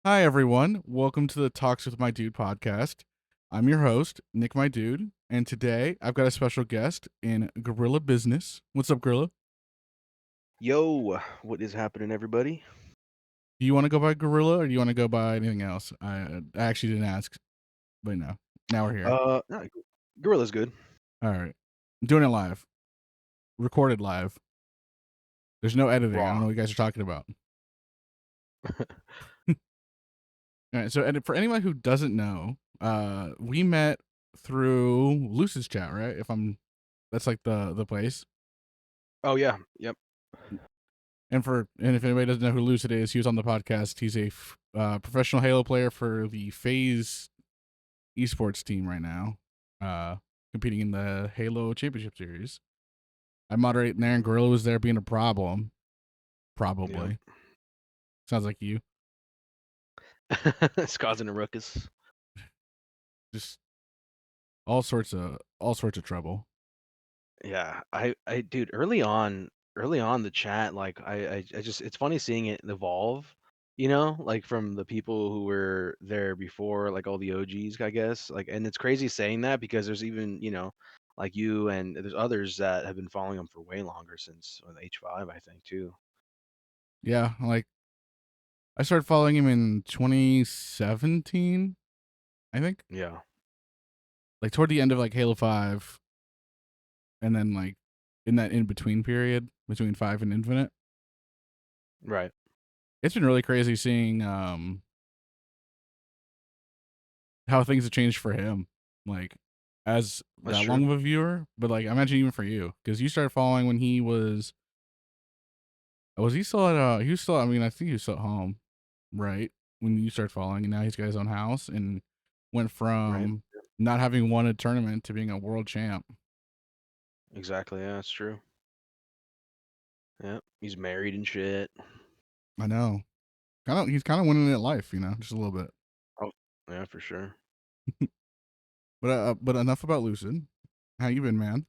Hi, everyone. Welcome to the Talks with My Dude podcast. I'm your host, Nick My Dude, and today I've got a special guest in GorillaBusiness. What's up, Gorilla? Yo, what is happening, everybody? Do you want to go by Gorilla or do you want to go by anything else? I actually didn't ask, but no. Now we're here. No, Gorilla's good. All right. I'm doing it live, recorded live. There's no editing. I don't Raw. know what you guys are talking about. All right. So, for anyone who doesn't know, we met through Lucid's chat, right? That's like the place. Oh yeah, yep. And if anybody doesn't know who Lucid is, he was on the podcast. He's a professional Halo player for the FaZe esports team right now, competing in the Halo Championship Series. I moderate in there, and Gorilla was there being a problem. Yep. Probably sounds like you. It's causing a ruckus. Just all sorts of trouble. Yeah, dude, early on the chat, like, I just, it's funny seeing it evolve. Like from the people who were there before, like all the OGs, I guess. Like, and it's crazy saying that because there's even, like you and there's others that have been following them for way longer since H5, I think, too. Yeah, like I started following him in 2017, I think, Yeah, like toward the end of like Halo 5, and then like in that in between period between 5 and Infinite. right. It's been really crazy seeing how things have changed for him, like as That's that true. long of a viewer. But like, I imagine even for you, because you started following when he was he still at he was still, I mean, I think he was still at home, right? When you started following, and now he's got his own house and went Right. from not having won a tournament to being a world champ. Exactly. Yeah, that's true. Yeah, he's married and shit. I know, he's kind of winning it at life, just a little bit. Oh, yeah, for sure. But enough about Lucid. How you been, man?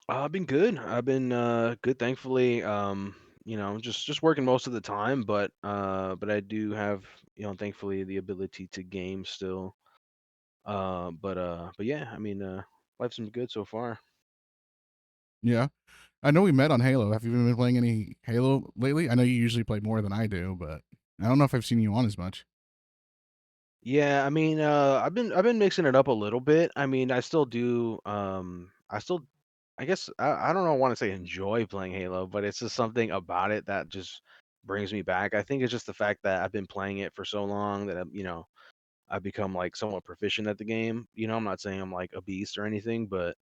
I've been good. I've been good, thankfully. Just working most of the time, but I do have, thankfully the ability to game still. But yeah, I mean, life's been good so far. Yeah, I know we met on Halo. Have you been playing any Halo lately? I know you usually play more than I do, but I don't know if I've seen you on as much. Yeah, I mean, I've been mixing it up a little bit. I mean, I still do. I guess I don't know. I want to say enjoy playing Halo, but it's just something about it that just brings me back. I think it's just the fact that I've been playing it for so long that I've become like somewhat proficient at the game. I'm not saying I'm like a beast or anything, but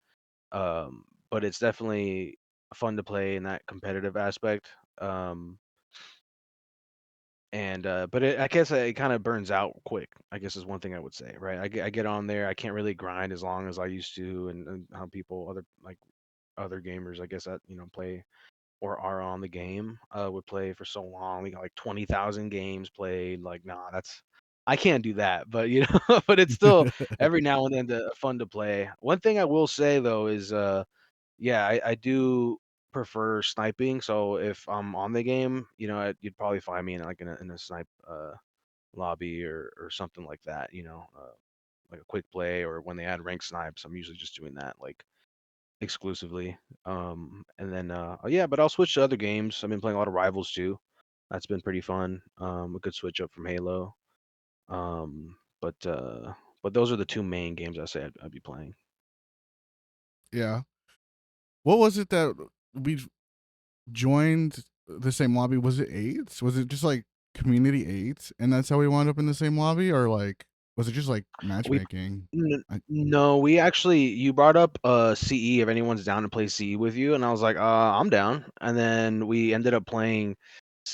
it's definitely fun to play in that competitive aspect. I guess it kind of burns out quick. I guess is one thing I would say, right? I get on there, I can't really grind as long as I used to, and how people other gamers, I guess that play or are on the game, would play for so long. We got like 20,000 games played. Like, nah, I can't do that. But but it's still every now and then fun to play. One thing I will say though is, yeah, I do prefer sniping. So if I'm on the game, you'd probably find me in in a snipe lobby or something like that. Like a quick play or when they add rank snipes, I'm usually just doing that like exclusively. And then yeah, but I'll switch to other games. I've been playing a lot of Rivals too. That's been pretty fun. A good switch up from Halo. Um, but uh, but those are the two main games I say I'd be playing. Yeah. What was it that we joined the same lobby? Was it eights? Was it just like community eights, and that's how we wound up in the same lobby, or like was it just like We matchmaking? No, we actually you brought up CE if anyone's down to play CE with you, and I was like, I'm down. And then we ended up playing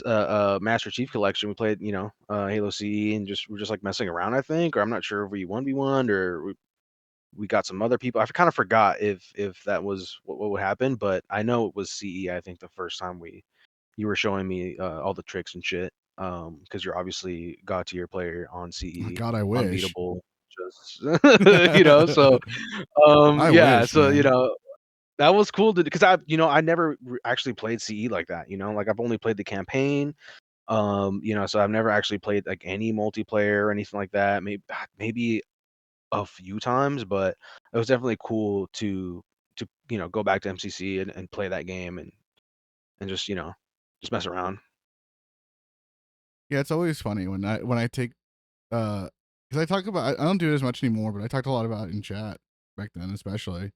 Master Chief Collection. We played, Halo CE, and we're just like messing around, I think, or I'm not sure if we 1v1 or we got some other people. I kind of forgot if that was what would happen, but I know it was CE. I think the first time you were showing me all the tricks and shit, because you're obviously god tier player on Oh, CE, God, I wish. unbeatable. Just so I yeah, wish, so man. that was cool to because I never actually played CE like that. Like I've only played the campaign. So I've never actually played like any multiplayer or anything like that. Maybe a few times, but it was definitely cool to go back to MCC and play that game and just just mess around. Yeah, it's always funny when I take because I talk about I don't do it as much anymore, but I talked a lot about it in chat back then, especially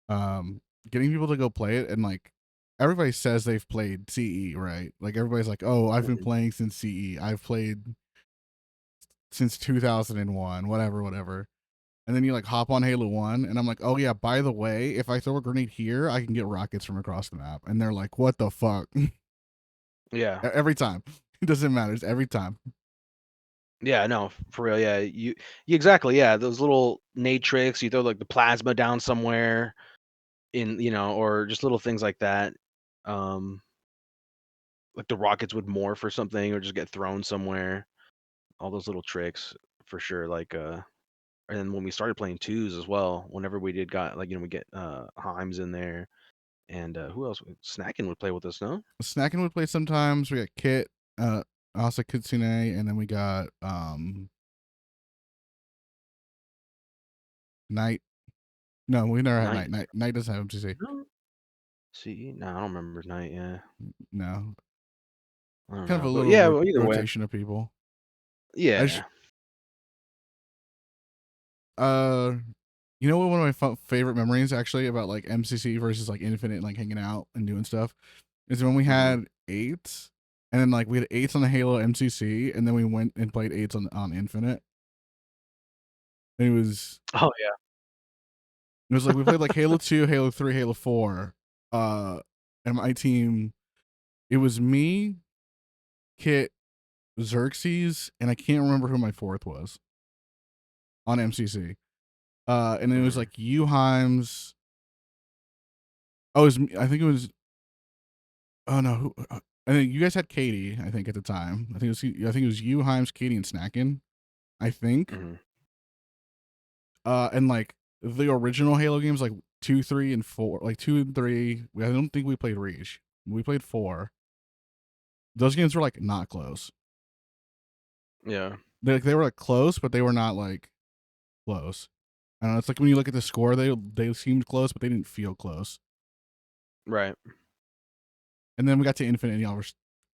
um getting people to go play it and like everybody says they've played CE, right? Like everybody's like, "Oh, I've been Mhm. playing since CE. I've played since 2001, whatever, whatever." And then you like hop on Halo 1 and I'm like, "Oh yeah, by the way, if I throw a grenade here, I can get rockets from across the map." And they're like, "What the fuck?" Yeah. Every time. It doesn't matter. It's every time. Yeah, no, for real. Yeah, exactly. Yeah, those little nade tricks. You throw like the plasma down somewhere or just little things like that. Um, like the rockets would morph or something, or just get thrown somewhere. All those little tricks for sure. And then when we started playing twos as well, whenever we did got like we get Himes in there, and who else? Snacking would play with us, no? Snacking would play sometimes. We got Kit, Asa Kitsune, and then we got Knight. No, we never had Night? Knight. Knight doesn't have MCC. No. See, no, I don't remember night. Yeah, No. I don't Kind of know, a but little yeah, well, either way, rotation of people. I just yeah. uh you know what one of my favorite memories actually about like MCC versus like Infinite and like hanging out and doing stuff is when we Hmm. had eights and then like we had eights on the Halo MCC and then we went and played eights on Infinite. And Oh it was like we played like Halo 2, Halo 3, Halo 4. Uh and my team it was me, Kit, Xerxes, and I can't remember who my fourth was on MCC. And then yeah. it was like you, Himes. Oh, I think it was. Oh no, I think you guys had Katie. I think at the time. I think it was you, Himes, Katie, and Snackin. I think. Hmm. And like the original Halo games, like 2, 3, and 4, like 2 and 3. I don't think we played Reach. We played 4. Those games were like not close. Yeah. They were like close, but they were not like close. I don't know. It's like when you look at the score, they seemed close, but they didn't feel close. Right. And then we got to Infinite, and y'all were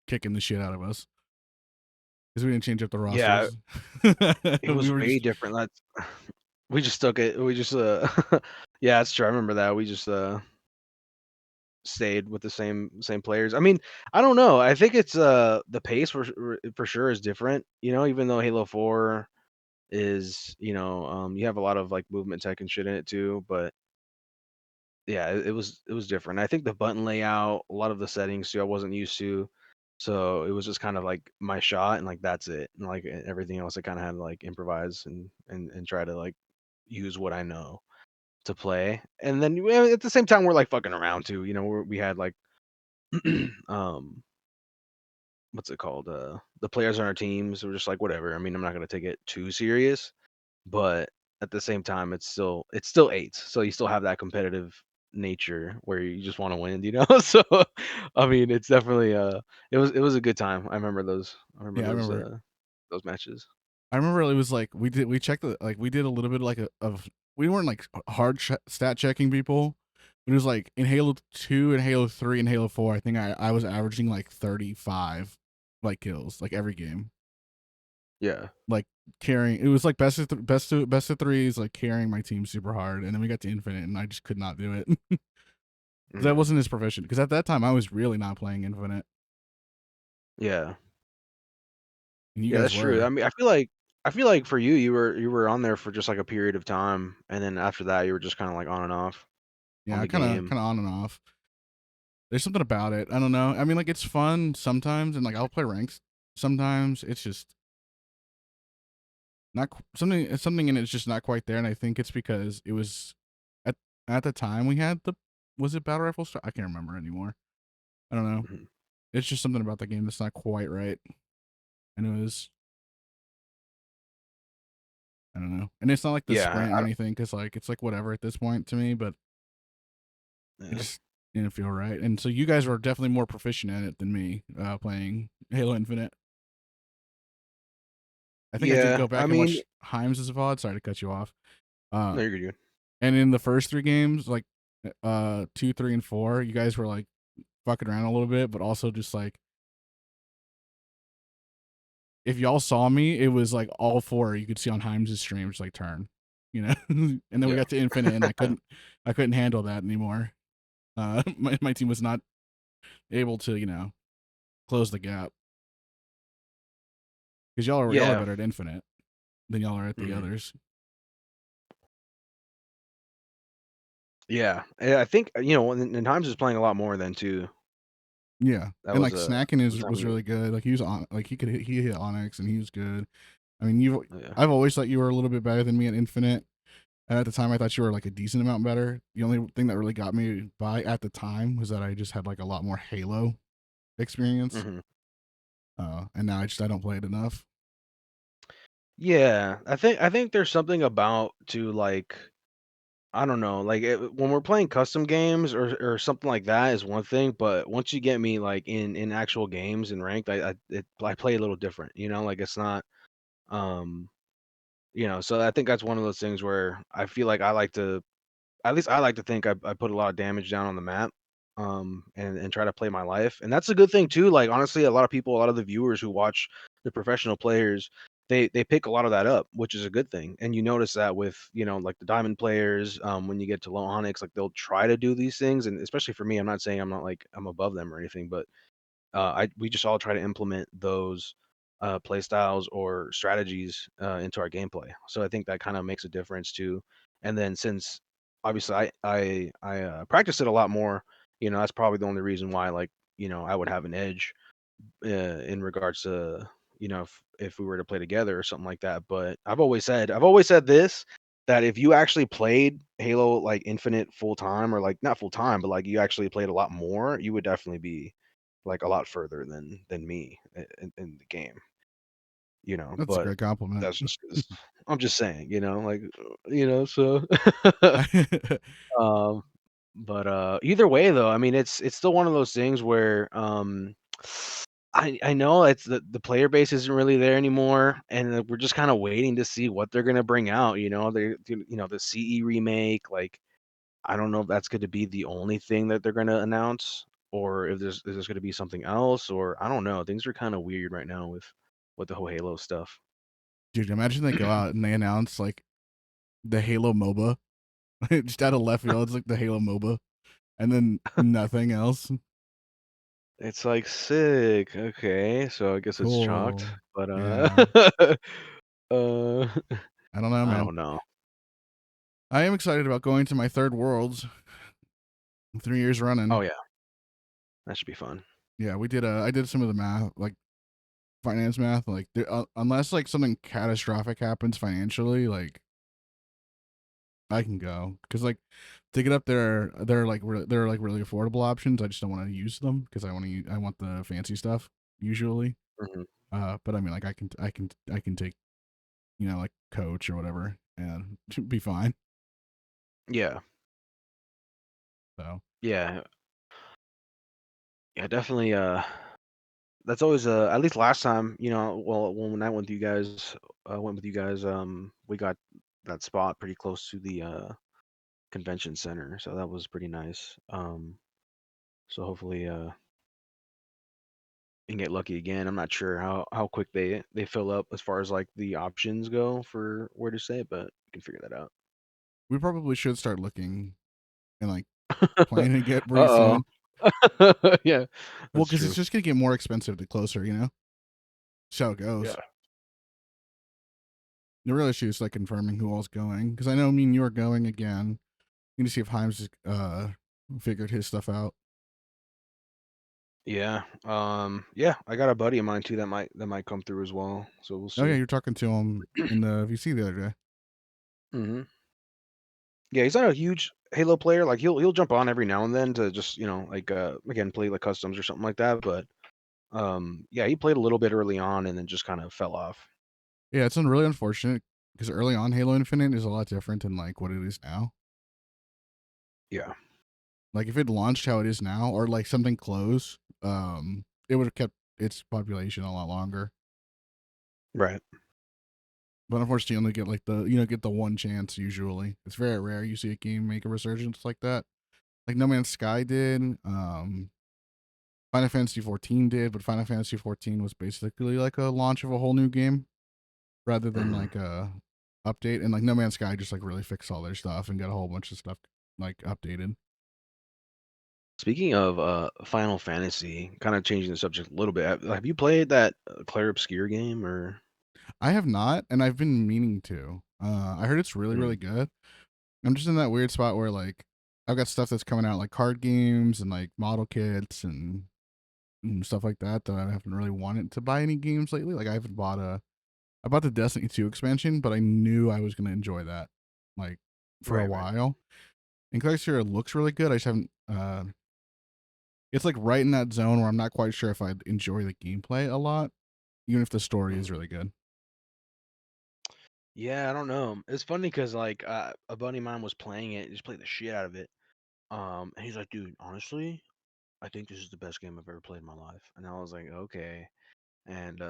kicking the shit out of us because we didn't change up the Yeah, rosters. it We was were way just different. We just took it. We just yeah, that's true. I remember that. We just stayed with the same players. I mean, I don't know. I think it's the pace for sure is different. Even though Halo 4 is you have a lot of like movement tech and shit in it too, but yeah, it was different. I think the button layout, a lot of the settings too, I wasn't used to. So it was just kind of like my shot and like that's it. And like everything else I kind of had to like improvise and try to like use what I know to play. And then at the same time we're like fucking around too. We had like um what's it called? The players on our teams were just like whatever. I mean, I'm not gonna take it too serious, but at the same time it's still eights. So you still have that competitive nature where you just want to win. So I mean it's definitely it was a good time. I remember yeah. those matches. I remember it was like we checked we did a little bit like of we weren't like hard stat checking people. But it was like in Halo 2 and Halo 3 and Halo 4. I think I was averaging like 35 like kills like every game. Yeah. Like carrying it was like best of threes like carrying my team super hard, and then we got to Infinite and I just could not do it because I Mhm. wasn't as proficient because at that time I was really not playing Infinite Yeah. and you Yeah, guys that's true. were. I feel like for you were on there for just like a period of time, and then after that you were just kind of like on and off on Yeah, the kind of game. on and off. There's something about it. I don't know. I mean, like it's fun sometimes, and like I'll play ranks sometimes. It's just not something. Something in it's just not quite there, and I think it's because it was at at the time we had the was it battle rifle? I can't remember anymore. I don't know. Mhm. It's just something about the game that's not quite right, and it was I don't know. And it's not like the Yeah, sprint or anything because like it's like whatever at this point to me, but it yeah. just didn't feel right. And so you guys were definitely more proficient at it than me, playing Halo Infinite. I think I did Yeah, go I back and mean, watch Himes' VOD. Sorry to cut you off. Uh, no, you're good. and in the first 3 games, like 2, 3, and 4, you guys were like fucking around a little bit, but also just like if y'all saw me, it was like all 4 you could see on Himes' stream just like turn, you know. And then we Yeah. got to Infinite, and I couldn't handle that anymore. My team was not able to close the gap because y'all are Yeah. better at Infinite than y'all are at the Mhm. others. Yeah. I think, and Himes is playing a lot more than too. Yeah, That and was like a snacking the time was he was really good. Like he was on, like he hit Onyx and he was good. I mean, yeah. I've always thought you were a little bit better than me at Infinite. And at the time, I thought you were like a decent amount better. The only thing that really got me by at the time was that I just had like a lot more Halo experience. Mhm. And now I don't play it enough. Yeah, I think there's something about to like I don't know, like when we're playing custom games or something like that is one thing, but once you get me like in actual games and ranked, I play a little different, like it's not so I think that's one of those things where I feel like I like to at least I like to think I put a lot of damage down on the map, and try to play my life, and that's a good thing too. Like honestly, a lot of the viewers who watch the professional players, they pick a lot of that up, which is a good thing. And you notice that with like the diamond players, when you get to low onyx, like they'll try to do these things, and especially for me, I'm not saying I'm not like I'm above them or anything, but we just all try to implement those play styles or strategies into our gameplay. So I think that kind of makes a difference too. And then since obviously I practice it a lot more, that's probably the only reason why like I would have an edge in regards to if we were to play together or something like that. But I've always said this that if you actually played Halo like Infinite full time or like not full time, but like you actually played a lot more, you would definitely be like a lot further than me in the game, That's a but great compliment. that's just 'cause I'm just saying, like, so um, but either way though, I mean, it's still one of those things where I know it's the player base isn't really there anymore, and we're just kind of waiting to see what they're gonna bring out. The CE remake, like I don't know if that's going to be the only thing that they're going to announce, or if there's going to be something else, or I don't know. Things are kind of weird right now with the whole Halo stuff. Dude, imagine they go out and they announce like the Halo MOBA just out of left field. It's like the Halo MOBA, and then nothing else. It's like sick. Okay, so I guess it's chalked, Cool. but Yeah. uh, I don't know, I man. don't know. I am excited about going to my third Worlds 3 years Oh running. yeah, that should be fun. Yeah, we did. I did some of the math, like finance math. Like, unless like something catastrophic happens financially, like I can go because like to get up there, they're like really affordable options. I just don't want to use them because I want the fancy stuff usually. Hmm. But I mean, like I can take like coach or whatever and be fine. Yeah, So yeah, yeah, definitely. That's always at least last time, well, when I went with you guys, we got that spot pretty close to the convention center, so that was pretty nice. So hopefully you can get lucky again. I'm not sure how quick they fill up as far as like the options go for where to stay, but you can figure that out. we probably should start looking and like planning to get pretty Uh-oh. soon. Yeah, Well, that's because it's true. just gonna get more expensive the closer, you know. That's how it Yeah. goes. The real issue is like confirming who all's going because I know me and you are going again. You need to see if Himes figured his stuff out. Yeah. Yeah, I got a buddy of mine too that might come through as well. So we'll Oh yeah, see. you're talking to him in the VC the other day. Mhm. Yeah, he's not a huge Halo player. Like he'll jump on every now and then to just, like again play like customs or something like that, but yeah, he played a little bit early on and then just kind of fell off. Yeah, it's really unfortunate because early on Halo Infinite is a lot different than like what it is now. Yeah. Like if it launched how it is now, or like something close, it would have kept its population a lot longer. Right. But unfortunately, you only get like get the one chance usually. It's very rare you see a game make a resurgence like that. Like No Man's Sky did. Final Fantasy 14 did, but Final Fantasy 14 was basically like a launch of a whole new game rather than Mhm. like a update. And like No Man's Sky just like really fixed all their stuff and got a whole bunch of stuff like updated. Speaking of Final Fantasy, kind of changing the subject a little bit. Have you played that Claire Obscure game or? I have not, and I've been meaning to. I heard it's really, really Mm, good. I'm just in that weird spot where like I've got stuff that's coming out like card games and like model kits and stuff like that that I haven't really wanted to buy any games lately. Like I bought the Destiny 2 expansion, but I knew I was gonna enjoy that like for a right, right. while. And Clair looks really good. I just haven't it's like right in that zone where I'm not quite sure if I'd enjoy the gameplay a lot, even if the story is Mhm. really good. Yeah, I don't know. It's funny because like a buddy of mine was playing it, just played the shit out of it. And he's like, dude, honestly, I think this is the best game I've ever played in my life. And I was like, okay. And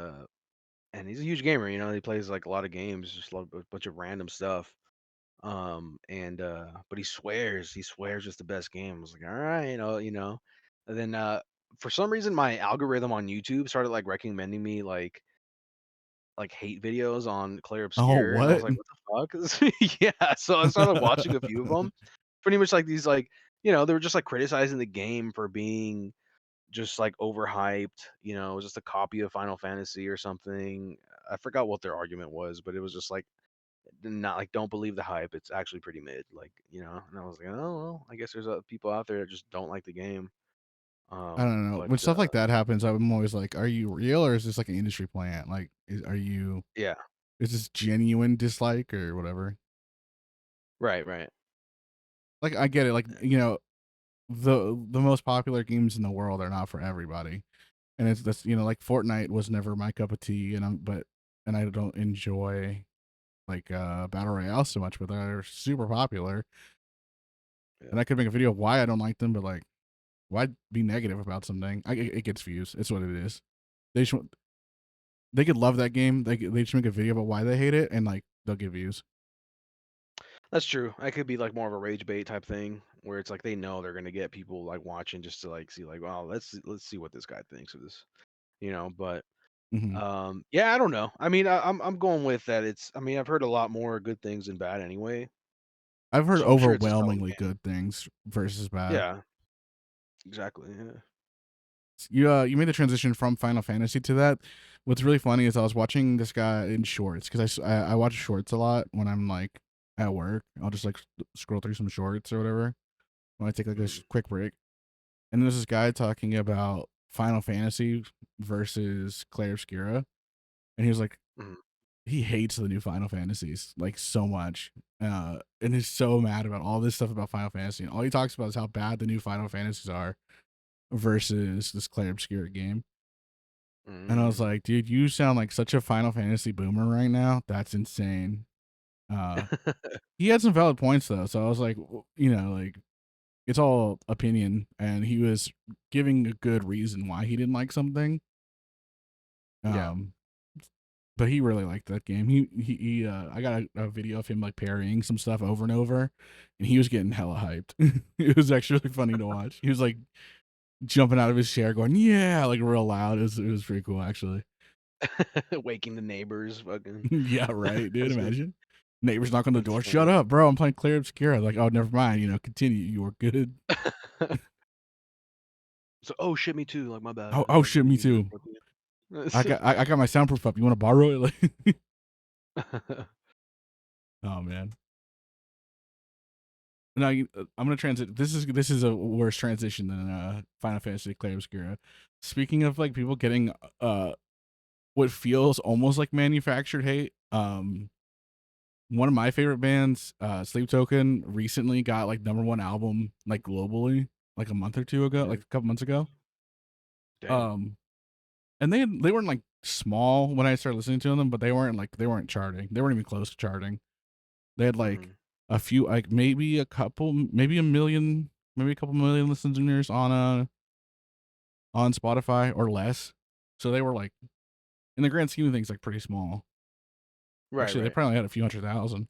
and he's a huge gamer, he plays like a lot of games, just a bunch of random stuff. And but he swears it's the best game. I was like, all right, And then for some reason my algorithm on YouTube started like recommending me like hate videos on Claire Oh, Obscure, and I was what? like, what the fuck? Yeah, so I started watching a few of them. Pretty much like these like, they were just like criticizing the game for being just like overhyped, it was just a copy of Final Fantasy or something. I forgot what their argument was, but it was just like not like don't believe the hype. It's actually pretty mid, and I was like, oh well, I guess there's people out there that just don't like the game. I don't know. But When stuff like that happens, I'm always like, are you real or is this like an industry plant? Like, yeah, is this genuine dislike or whatever? right, right, Like, I get it. Like, the most popular games in the world are not for everybody, and it's this. Like Fortnite was never my cup of tea, and I don't enjoy like battle royale so much, but they're super popular, yeah. and I could make a video of why I don't like them, but like, why be negative about something? It gets views. It's what it is. They just they could love that game. They just make a video about why they hate it, and like they'll get views. That's true. I could be like more of a rage bait type thing, where it's like they know they're gonna get people like watching just to like see like, wow, let's see what this guy thinks of this, But Hmm. yeah, I don't know. I mean, I'm going with that. I mean, I've heard a lot more good things than bad anyway, I've heard so I'm sure it's a solid overwhelmingly game. good things versus bad. Yeah, exactly. Yeah. You made the transition from Final Fantasy to that. What's really funny is I was watching this guy in shorts because I watch shorts a lot when I'm like at work. I'll just like scroll through some shorts or whatever when I take like a Mhm, quick break. And there's this guy talking about Final Fantasy versus Claire Obscura, and he was like, mhm. he hates the new Final Fantasies like so much, and is so mad about all this stuff about Final Fantasy. And all he talks about is how bad the new Final Fantasies are versus this Claire Obscura game. And I was Mm. like, dude, you sound like such a Final Fantasy boomer right now. That's insane. Uh, he had some valid points though, so I was like, like it's all opinion, and he was giving a good reason why he didn't like something. Yeah. Um, but he really liked that game. I got a video of him like parrying some stuff over and over, and he was getting hella hyped. It was actually really funny to watch. He was like jumping out of his chair, going "yeah" like real loud. It was pretty cool actually. Waking the neighbors, fucking. Yeah, right, dude. That's good. Imagine neighbors knock on the That's door. Shut funny. up, bro. I'm playing Claire Obscura. Like, oh, never mind. Continue. You were good. So, oh shit, me too. Like, my bad. Oh, oh shit, Didn't me mean to too. interrupt you. I got my soundproof up. You want to borrow it? Like, oh man. Now I'm gonna transit. This is a worse transition than Final Fantasy Clair Obscura. Speaking of like people getting what feels almost like manufactured hate, one of my favorite bands, Sleep Token, recently got like #1 album like globally, like a month or two ago, like Mhm. a couple months ago. Damn. Um, and they weren't like small when I started listening to them, but they weren't charting. They weren't even close to charting. They had like Mhm. a few, like maybe a couple, maybe a million maybe a couple million listeners on Spotify or less. So they were like, in the grand scheme of things, like pretty small. Right, Actually, they right. probably had a few 100,000.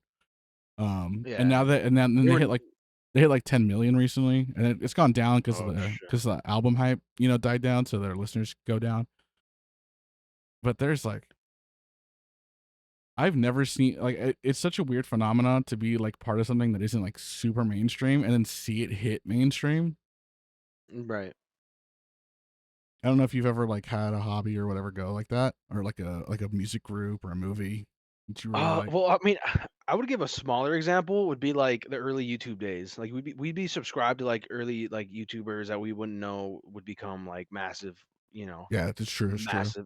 And Yeah. now that and then They they were hit like 10 million recently, and it's gone down oh, shit. because the album hype, died down, so their listeners go down. But there's like I've never seen like it's such a weird phenomenon to be like part of something that isn't like super mainstream and then see it hit mainstream. Right. I don't know if you've ever like had a hobby or whatever go like that, or like a music group or a movie that you really like. Well, I mean, I would give a smaller example would be like the early YouTube days. Like we'd be subscribed to like early like YouTubers that we wouldn't know would become like massive, Yeah, it's true. It's true. massive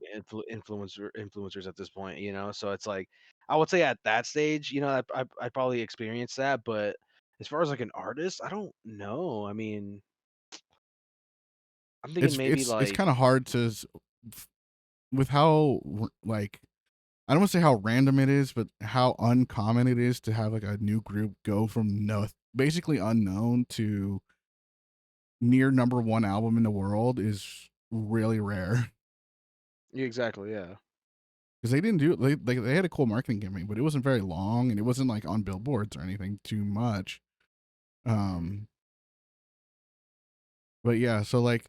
influencers at this point, So it's like I would say at that stage, I'd probably experience that, but as far as like an artist, I don't know. I mean, I'm thinking maybe It's like kind of hard to with how like I don't want to say how random it is, but how uncommon it is to have like a new group go from no basically unknown to near number one album in the world is really rare. yeah, exactly, yeah. Because they didn't do it. They had a cool marketing campaign, but it wasn't very long, and it wasn't like on billboards or anything too much. Mhm. Um, but yeah, so like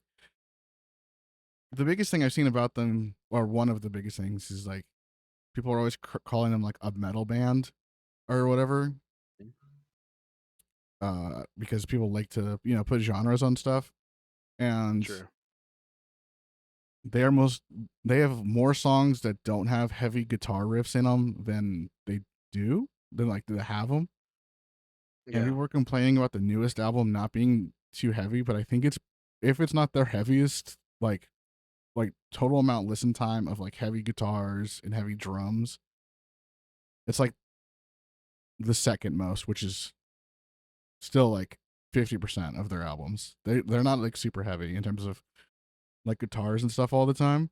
the biggest thing I've seen about them, or one of the biggest things, is like people are always calling them like a metal band or whatever, because people like to put genres on stuff, and True. they're most they have more songs that don't have heavy guitar riffs in them than they do than like they have them. And Yeah. people were complaining about the newest album not being too heavy, but I think it's if it's not their heaviest, like total amount listen time of like heavy guitars and heavy drums, it's like the second most, which is still like 50% of their albums. They're not like super heavy in terms of like guitars and stuff all the time.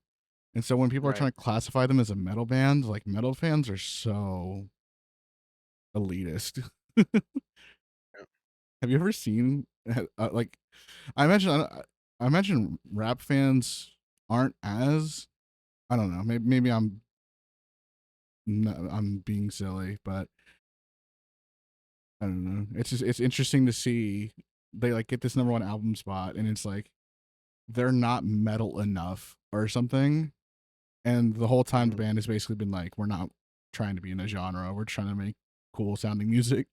And so when people are Right. trying to classify them as a metal band, like metal fans are so elitist. Yeah. Have you ever seen like I imagine I imagine rap fans aren't as I don't know. Maybe I'm being silly, but I don't know. It's interesting to see they like get this number one album spot, and it's like they're not metal enough or something. And the whole time the Mhm. band has basically been like, we're not trying to be in a genre. We're trying to make cool sounding music.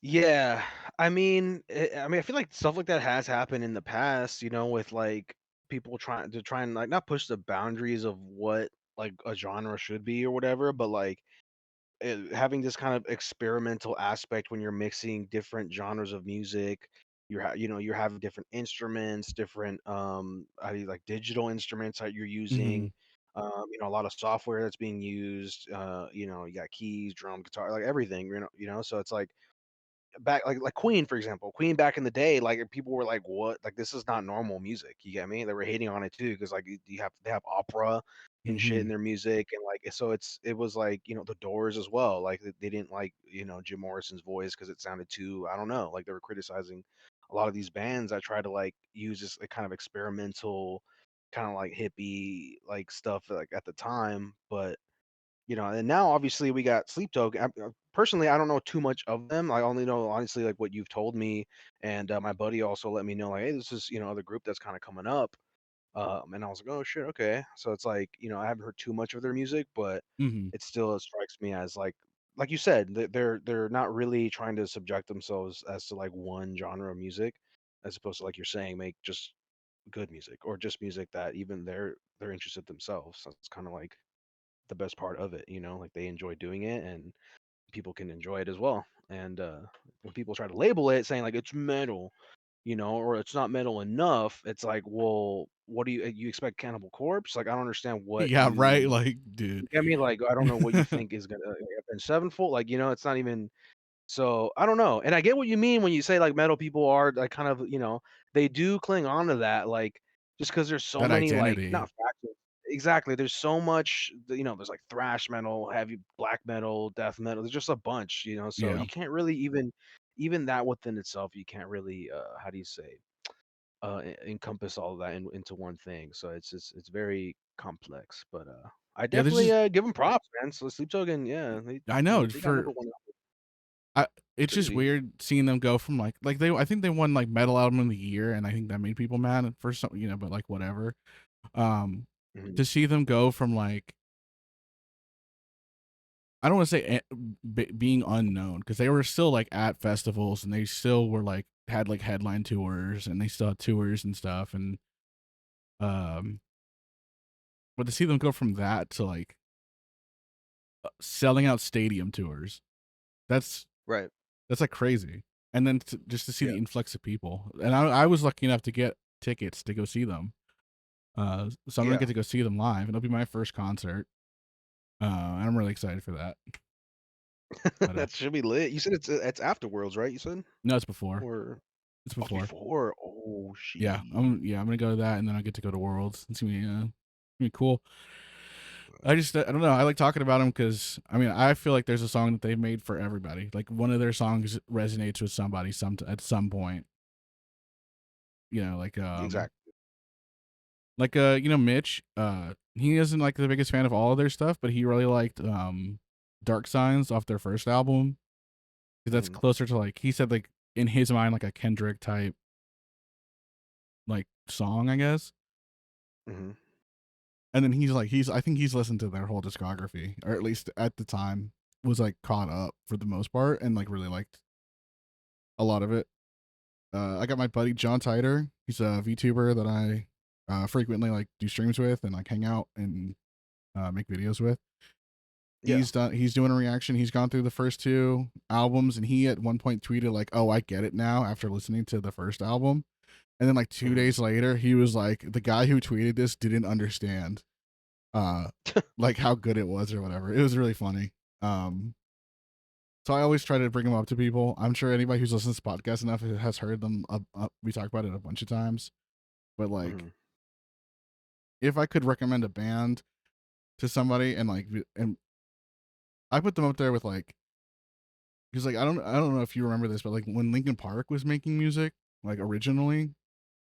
Yeah, I mean, I feel like stuff like that has happened in the past, with like people trying and like not push the boundaries of what like a genre should be or whatever, but like having this kind of experimental aspect when you're mixing different genres of music. You're having different instruments, different how do you like digital instruments that you're Mm-hmm. using. A lot of software that's being used. You got keys, drum, guitar, like everything. So it's like back like Queen, for example. Queen back in the day, like people were like, "What? Like this is not normal music." You get me? They were hating on it too because like they have opera and shit Mm-hmm. in their music, and like so it was like the Doors as well. Like they didn't like Jim Morrison's voice because it sounded too I don't know. Like they were criticizing a lot of these bands that try to like use this like, kind of experimental, kind of like hippie like stuff like at the time, but and now obviously we got Sleep Token. Personally, I don't know too much of them. I only know honestly like what you've told me, and my buddy also let me know like, hey, this is other group that's kind of coming up. And I was like, oh shit, okay. So it's like I haven't heard too much of their music, but Mm-hmm. it still strikes me as like you said, they're not really trying to subject themselves as to like one genre of music, as opposed to like you're saying, make just good music or just music that even they're interested themselves. That's kind of like the best part of it, like they enjoy doing it and people can enjoy it as well. And when people try to label it saying like it's metal, or it's not metal enough, it's like, well, what do you expect Cannibal Corpse? Like I don't understand what Yeah, right. Like, dude. you get me? Like I don't know what you think is gonna happen sevenfold. Like, it's not even so I don't know, and I get what you mean when you say like metal people are like kind of they do cling on to that like just because there's so That many like identity. not factions exactly. There's so much there's like thrash metal, heavy black metal, death metal. There's just a bunch, so Yeah. you can't really even even that within itself, you can't really how do you say encompass all of that into one thing. So it's very complex. But I Yeah, there's definitely just give them props, man. So Sleep Token, yeah, I know they got for number one. I it's just Crazy. weird seeing them go from like they I think they won like metal album of the year, and I think that made people mad at first, but like whatever. Um, Hmm. to see them go from like I don't want to say being unknown because they were still like at festivals and they still were like had like headline tours and they still had tours and stuff um but to see them go from that to like selling out stadium tours, that's Right. that's like crazy. And then just to see Yeah. the influx of people, and I was lucky enough to get tickets to go see them. So I'm gonna Yeah. get to go see them live, and it'll be my first concert. And I'm really excited for that. But That should be lit. You said it's afterwards, right? You said no, it's before. or It's oh before. before. Oh Yeah, she. I'm gonna go to that, and then I get to go to Worlds. It's gonna be cool. I don't know. I like talking about them because I mean I feel like there's a song that they made for everybody. Like one of their songs resonates with somebody at some point. You know, Exactly. Mitch. He isn't like the biggest fan of all of their stuff, but he really liked Dark Signs off their first album because that's Hmm. closer to like he said like in his mind like a Kendrick type like song I guess. Hmm. And then I think he's listened to their whole discography, or at least at the time was like caught up for the most part and like really liked a lot of it. I got my buddy John Titer. He's a VTuber that I frequently like do streams with and like hang out and make videos with. Yeah. He's doing a reaction. He's gone through the first two albums and he at one point tweeted like, "Oh, I get it now," after listening to the first album. And then like 2 Hmm. days later, he was like, "The guy who tweeted this didn't understand uh like how good it was or whatever." It was really funny. Um so I always try to bring them up to people. I'm sure anybody who's listened to this podcast enough has heard them. We talk about it a bunch of times. But like, Hmm. if I could recommend a band to somebody and I put them up there with like, because like I don't know if you remember this, but like when Linkin Park was making music, like originally,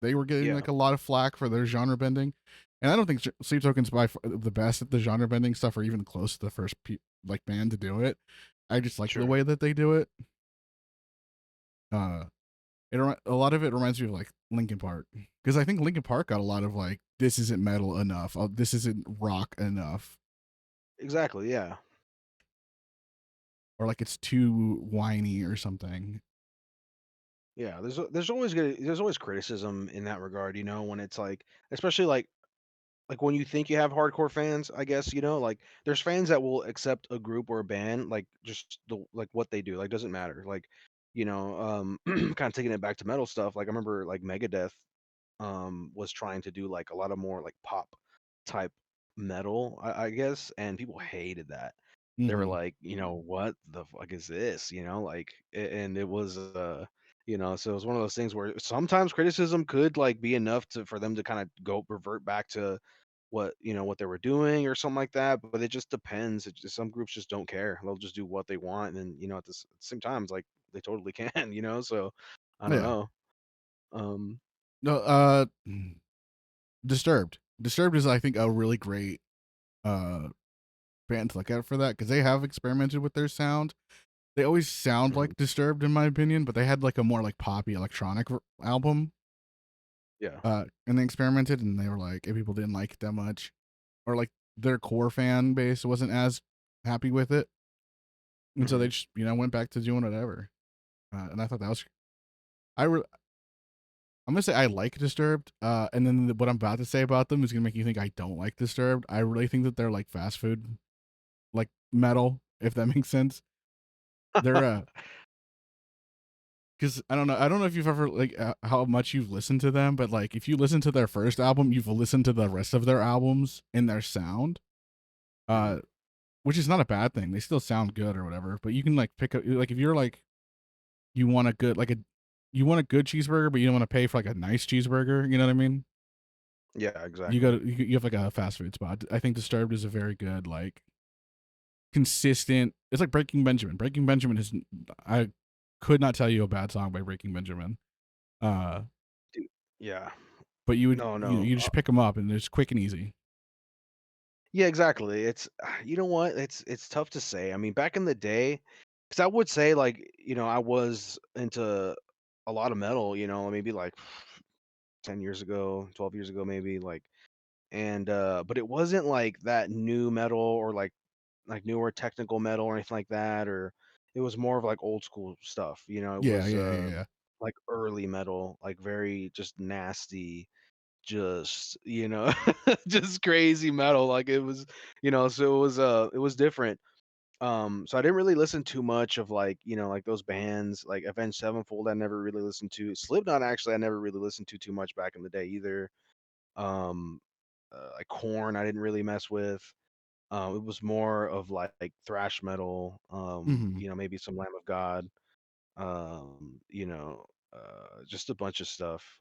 they were getting Yeah. like a lot of flack for their genre bending, and I don't think Sleep Token's the best at the genre bending stuff, or even close to the first like band to do it. I just like the Sure. way that they do it. Uh, a lot of it reminds me of like Linkin Park because I think Linkin Park got a lot of like this isn't metal enough, this isn't rock enough, Exactly. Yeah. or like it's too whiny or something. Yeah. There's always criticism in that regard. When it's like, especially like when you think you have hardcore fans, I guess, like there's fans that will accept a group or a band like just the like what they do, like doesn't matter. Like, kind of taking it back to metal stuff. Like I remember like Megadeth was trying to do like a lot of more like pop type metal, I guess, and people hated that. They were Mm-hmm. like, what the fuck is this? Like, and it was, so it was one of those things where sometimes criticism could like be enough for them to kind of go revert back to what they were doing or something like that. But it just depends. Some groups just don't care. They'll just do what they want, and then at the same time, it's like they totally can, So I don't Yeah. know. Um, No. Disturbed. Disturbed is I think a really great uh band to look at for that because they have experimented with their sound. They always sound mhm, like Disturbed in my opinion, but they had like a more like poppy electronic album. yeah. And they experimented, and they were like, if people didn't like it that much, or like their core fan base wasn't as happy with it, and so they Mhm. just went back to doing whatever. And I thought that was I re- I'm gonna say I like Disturbed, and then what I'm about to say about them is gonna make you think I don't like Disturbed. I really think that they're like fast food, like metal, if that makes sense. They're because I don't know if you've ever like how much you've listened to them, but like if you listen to their first album, you've listened to the rest of their albums in their sound, Mhm. uh, which is not a bad thing. They still sound good or whatever, but you can like pick up like if you're like you want a good like a you want a good cheeseburger, but you don't want to pay for like a nice cheeseburger. You know what I mean? Yeah, You exactly. go to you have like a fast food spot. I think Disturbed is a very good like consistent. It's like Breaking Benjamin. Breaking Benjamin is I. could not tell you a bad song by Breaking Benjamin. Uh, Dude, yeah. but you would No, you know no. you just pick them up and it's quick and easy. Yeah, exactly. It's you know what? It's tough to say. I mean, back in the day, because I would say like I was into a lot of metal. Maybe like 10 years ago, 12 years ago, maybe like, and but it wasn't like that new metal or like newer technical metal or anything like that, or it was more of like old school stuff. It Yeah, was yeah, yeah, like early metal, like very just nasty, just just crazy metal, like it was, so it was different. So I didn't really listen too much of like those bands like Avenged Sevenfold. I never really listened to Slipknot. Actually, I never really listened to too much back in the day either. um like Corn I didn't really mess with. It was more of like thrash metal, hmm maybe some Lamb of God, just a bunch of stuff.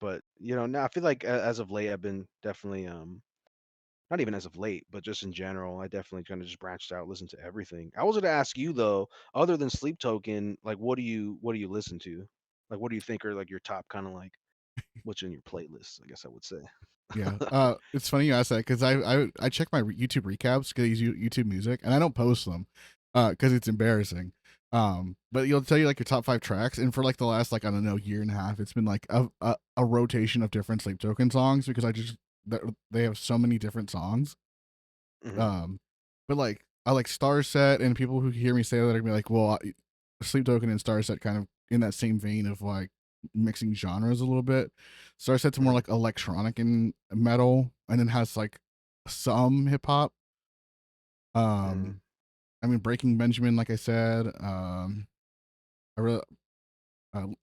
But now I feel like as of late I've been definitely not even as of late, but just in general, I definitely kind of just branched out, listened to everything. I was gonna ask you though, other than Sleep Token, like what do you listen to? Like what do you think are like your top kind of like what's in your playlist, I guess I would say. Yeah. It's funny you ask that because I check my YouTube recaps because I use YouTube Music and I don't post them, because it's embarrassing. But you'll tell you like your top 5 tracks, and for like the last like I don't know year and a half, it's been like a rotation of different Sleep Token songs because they have so many different songs. Hmm. Um, but like I like Star Set, and people who hear me say that are gonna be like, well, Sleep Token and Star Set kind of in that same vein of like mixing genres a little bit. Star Set's more Hmm. like electronic and metal, and then has like some hip hop. Hmm. Um, I mean, Breaking Benjamin, like I said. I really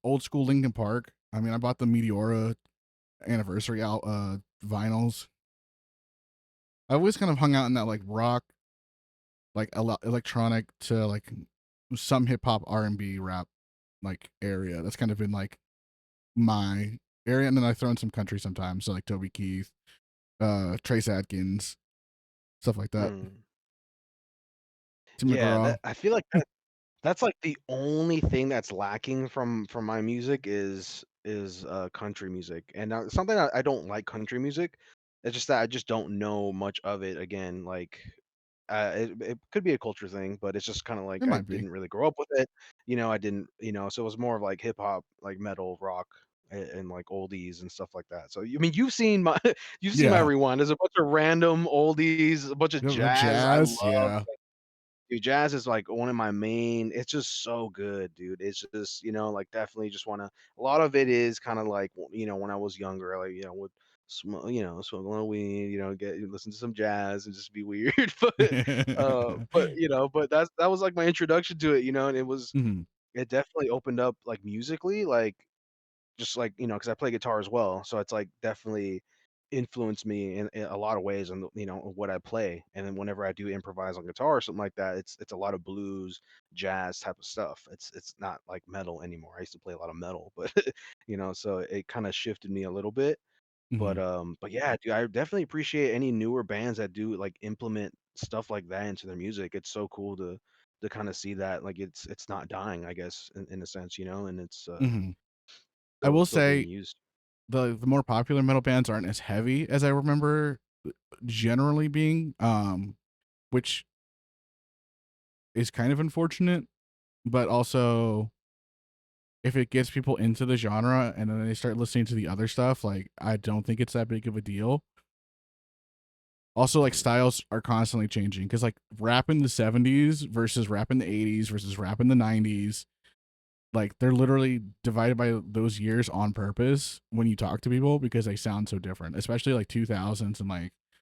old school Linkin Park. I mean, I bought the Meteora anniversary out vinyls. I always kind of hung out in that like rock, like electronic to like some hip hop, R&B, rap like area. That's kind of been like my area, and then I throw in some country sometimes, so like Toby Keith, Trace Adkins, stuff like that. Hmm. Tim Yeah, McGraw. that I feel like that's like the only thing that's lacking from my music is country music. And now something I don't like country music. It's just that I just don't know much of it. Again, like it could be a culture thing, but it's just kind of It like I might be. didn't really grow up with it. I didn't, so it was more of like hip hop, like metal, rock, and like oldies and stuff like that. So I mean, you've seen my you've seen my Yeah. rewind. There's a bunch of random oldies, a bunch of jazz. I Jazz. love. Yeah. Dude, jazz is like one of my main. It's just so good, dude. It's just, like definitely just want to. A lot of it is kind of like, when I was younger, like, would smoke, smoke a little weed, get listen to some jazz and just be weird. But that was like my introduction to it, and hmm it definitely opened up like musically, like just like, because I play guitar as well, so it's like definitely influenced me in a lot of ways on what I play. And then whenever I do improvise on guitar or something like that, it's a lot of blues, jazz type of stuff. It's not like metal anymore. I used to play a lot of metal, but so it kind of shifted me a little bit. hmm But yeah, dude, I definitely appreciate any newer bands that do like implement stuff like that into their music. It's so cool to kind of see that like it's not dying, I guess, in a sense, and it's hmm I will still being say used. the more popular metal bands aren't as heavy as I remember generally being, which is kind of unfortunate, but also if it gets people into the genre and then they start listening to the other stuff, like I don't think it's that big of a deal. Also, like Mhm. styles are constantly changing because like rap in the 70s versus rap in the 80s versus rap in the 90s, like they're literally divided by those years on purpose when you talk to people because they sound so different, especially like 2000s and like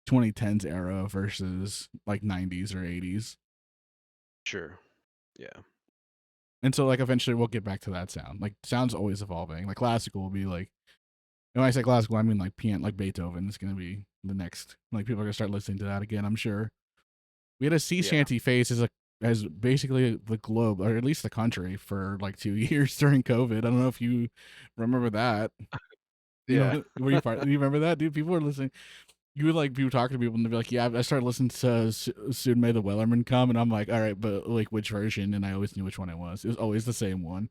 2010s era versus like 90s or 80s. Sure. Yeah. And so like eventually we'll get back to that sound. Like sound's always evolving. Like classical will be like, and when I say classical, I mean like piano, like Beethoven is gonna be the next. Like people are gonna start listening to that again. I'm sure. We had a sea Yeah. shanty phase as basically the globe or at least the country for like 2 years during COVID. I don't know if you remember that. You Yeah. know, were you part? Do you remember that, dude? People were listening. you would like be talking to people and they'd be like, "Yeah, I started listening to Soon May the Wellerman Come," and I'm like, "All right, but like which version?" And I always knew which one it was. It was always the same one.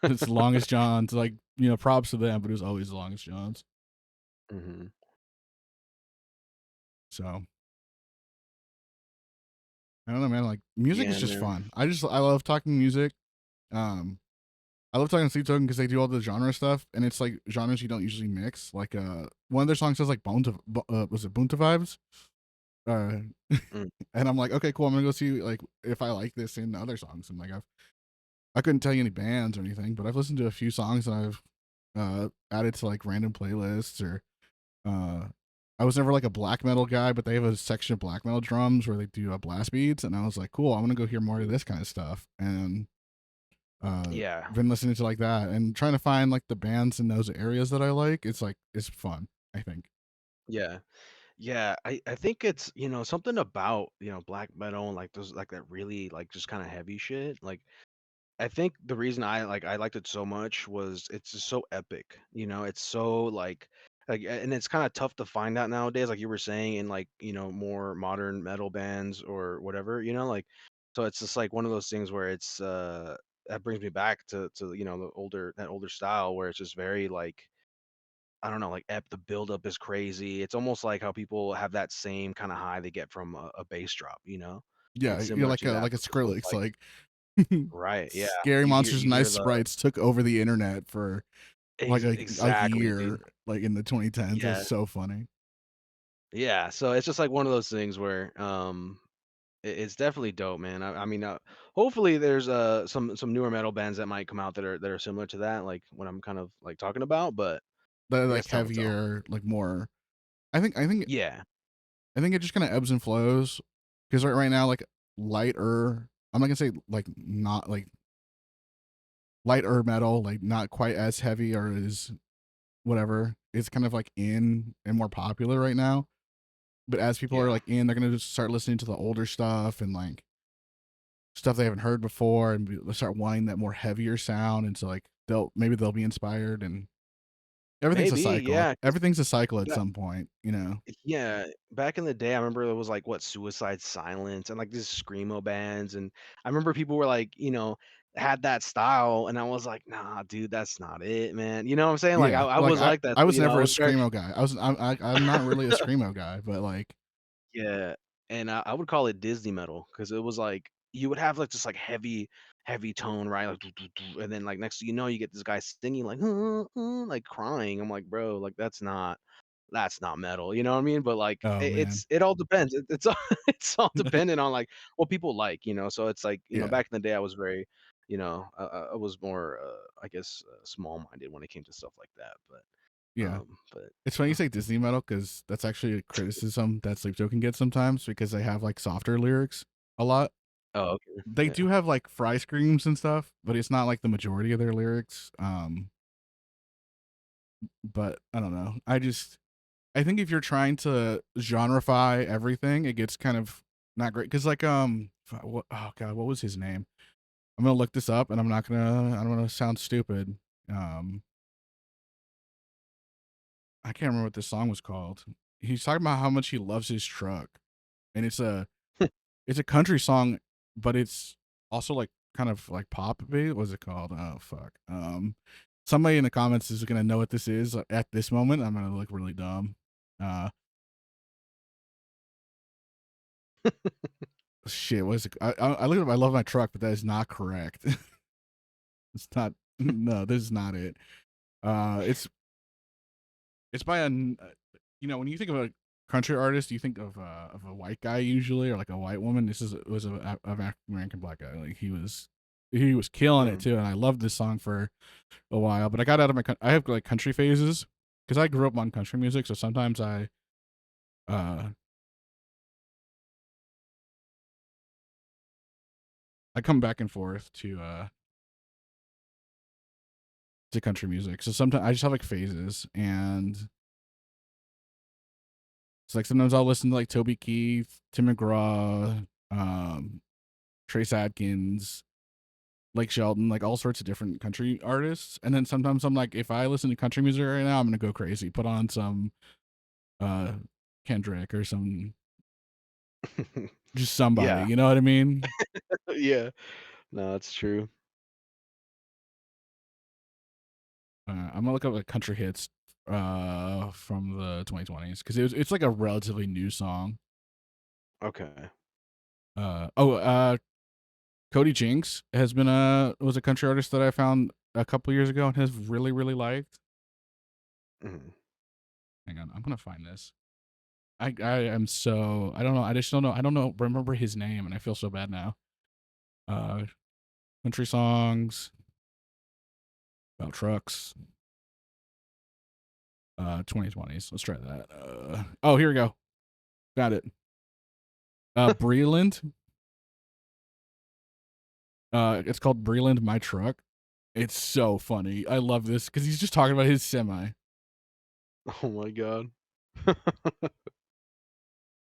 It's Longest John's. Like, props to them, but it was always Longest John's. Hmm. So I don't know, man. Like music is Yeah, just man. fun. I love talking music. Um, I love talking to Sleep Token because they do all the genre stuff, and it's like genres you don't usually mix. Like one of their songs says like was it Bunta Vibes? Uh, Mm. and I'm like, okay, cool. I'm gonna go see like if I like this in other songs. And like I couldn't tell you any bands or anything, but I've listened to a few songs and I've added to like random playlists or uh I was never like a black metal guy, but they have a section of black metal drums where they do blast beats, and I was like, cool, I want to go hear more of this kind of stuff. And Yeah. been listening to like that and trying to find like the bands in those areas that I like. It's like it's fun, I think. Yeah. Yeah, I think it's, something about, black metal and like those like that really like just kind of heavy shit. Like I think the reason I liked it so much was it's just so epic. It's so and it's kind of tough to find out nowadays, like you were saying, in like, more modern metal bands or whatever, like so it's just like one of those things where it's that brings me back to that older style where it's just very like I don't know, like the buildup is crazy. It's almost like how people have that same kind of high they get from a bass drop, Yeah, It's you're similar to that, like a but just with Skrillex, like like right, yeah. Scary You Monsters you and Nice hear the Sprites took over the internet for like a exactly, dude. year, like in the 2010s. It was Yeah, so funny. yeah. So it's just like one of those things where it's definitely dope, man. I mean, hopefully there's some newer metal bands that might come out that are similar to that, like what I'm kind of like talking about. But They're I like guess time will tell. heavier, like more. I think Yeah, I think it just kind of ebbs and flows because right now like lighter. I'm not gonna say like not like lighter metal, like not quite as heavy or as whatever. It's kind of like in and more popular right now. But as people are yeah, like in, they're gonna just start listening to the older stuff and like stuff they haven't heard before, and start wanting that more heavier sound. And so like they'll be inspired, and everything's a maybe, cycle. yeah. 'Cause Everything's a cycle at that- some point, you know. yeah, back in the day, I remember it was like what Suicide Silence and like these screamo bands, and I remember people were like, had that style, and I was like, nah, dude, that's not it, man. You know what I'm saying? Like Yeah, I like was like that, I was I never a was very screamo guy. I'm not really a screamo guy, but like yeah, and I would call it Disney metal because it was like you would have like this like heavy tone, right? Like, and then like next thing you know, you get this guy singing like, like crying. I'm like, bro, like that's not metal, you know what I mean? But like oh man, it all depends. It's all it's all dependent on like what people like, So it's like yeah, back in the day, I was very, I was more, I guess, small minded when it came to stuff like that. yeah. But It's funny you say Disney metal because that's actually a criticism that Sleep Token gets sometimes because they have like softer lyrics a lot. oh, okay, They yeah. do have like fry screams and stuff, but it's not like the majority of their lyrics. But I don't know. I think if you're trying to genreify everything, it gets kind of not great. Cause like oh god, what was his name? I'm gonna look this up, and I don't wanna sound stupid. Um, I can't remember what this song was called. He's talking about how much he loves his truck, and it's a country song, but it's also like kind of like pop. What's it called? Oh fuck. Somebody in the comments is gonna know what this is at this moment. I'm gonna look really dumb. Uh, shit. What is it? I look at I love my truck, but that is not correct. It's not. No, this is not it. It's by when you think of a country artist, you think of a white guy usually, or like a white woman. This was a African American black guy. Like he was killing it Mm, too, and I loved this song for a while. But I got out of I have like country phases because I grew up on country music, so sometimes uh I come back and forth to country music. So sometimes I just have like phases, and it's like sometimes I'll listen to like Toby Keith, Tim McGraw, Trace Adkins, Blake Shelton, like all sorts of different country artists. And then sometimes I'm like, if I listen to country music right now, I'm gonna go crazy. Put on some uh Kendrick or some just somebody, Yeah. you know what I mean? Yeah. No, that's true. I'm gonna look up like country hits from the 2020s because it's like a relatively new song. Okay. Cody Jinks has been was a country artist that I found a couple years ago and has really liked. Mhm. Hang on, I'm gonna find this. I am so I don't know. I just don't know. I don't know. Remember his name, and I feel so bad now. Uh, country songs about trucks. 2020s. Let's try that. Oh, here we go. Got it. Breland. It's called Breland My Truck. It's so funny. I love this because he's just talking about his semi. Oh my god.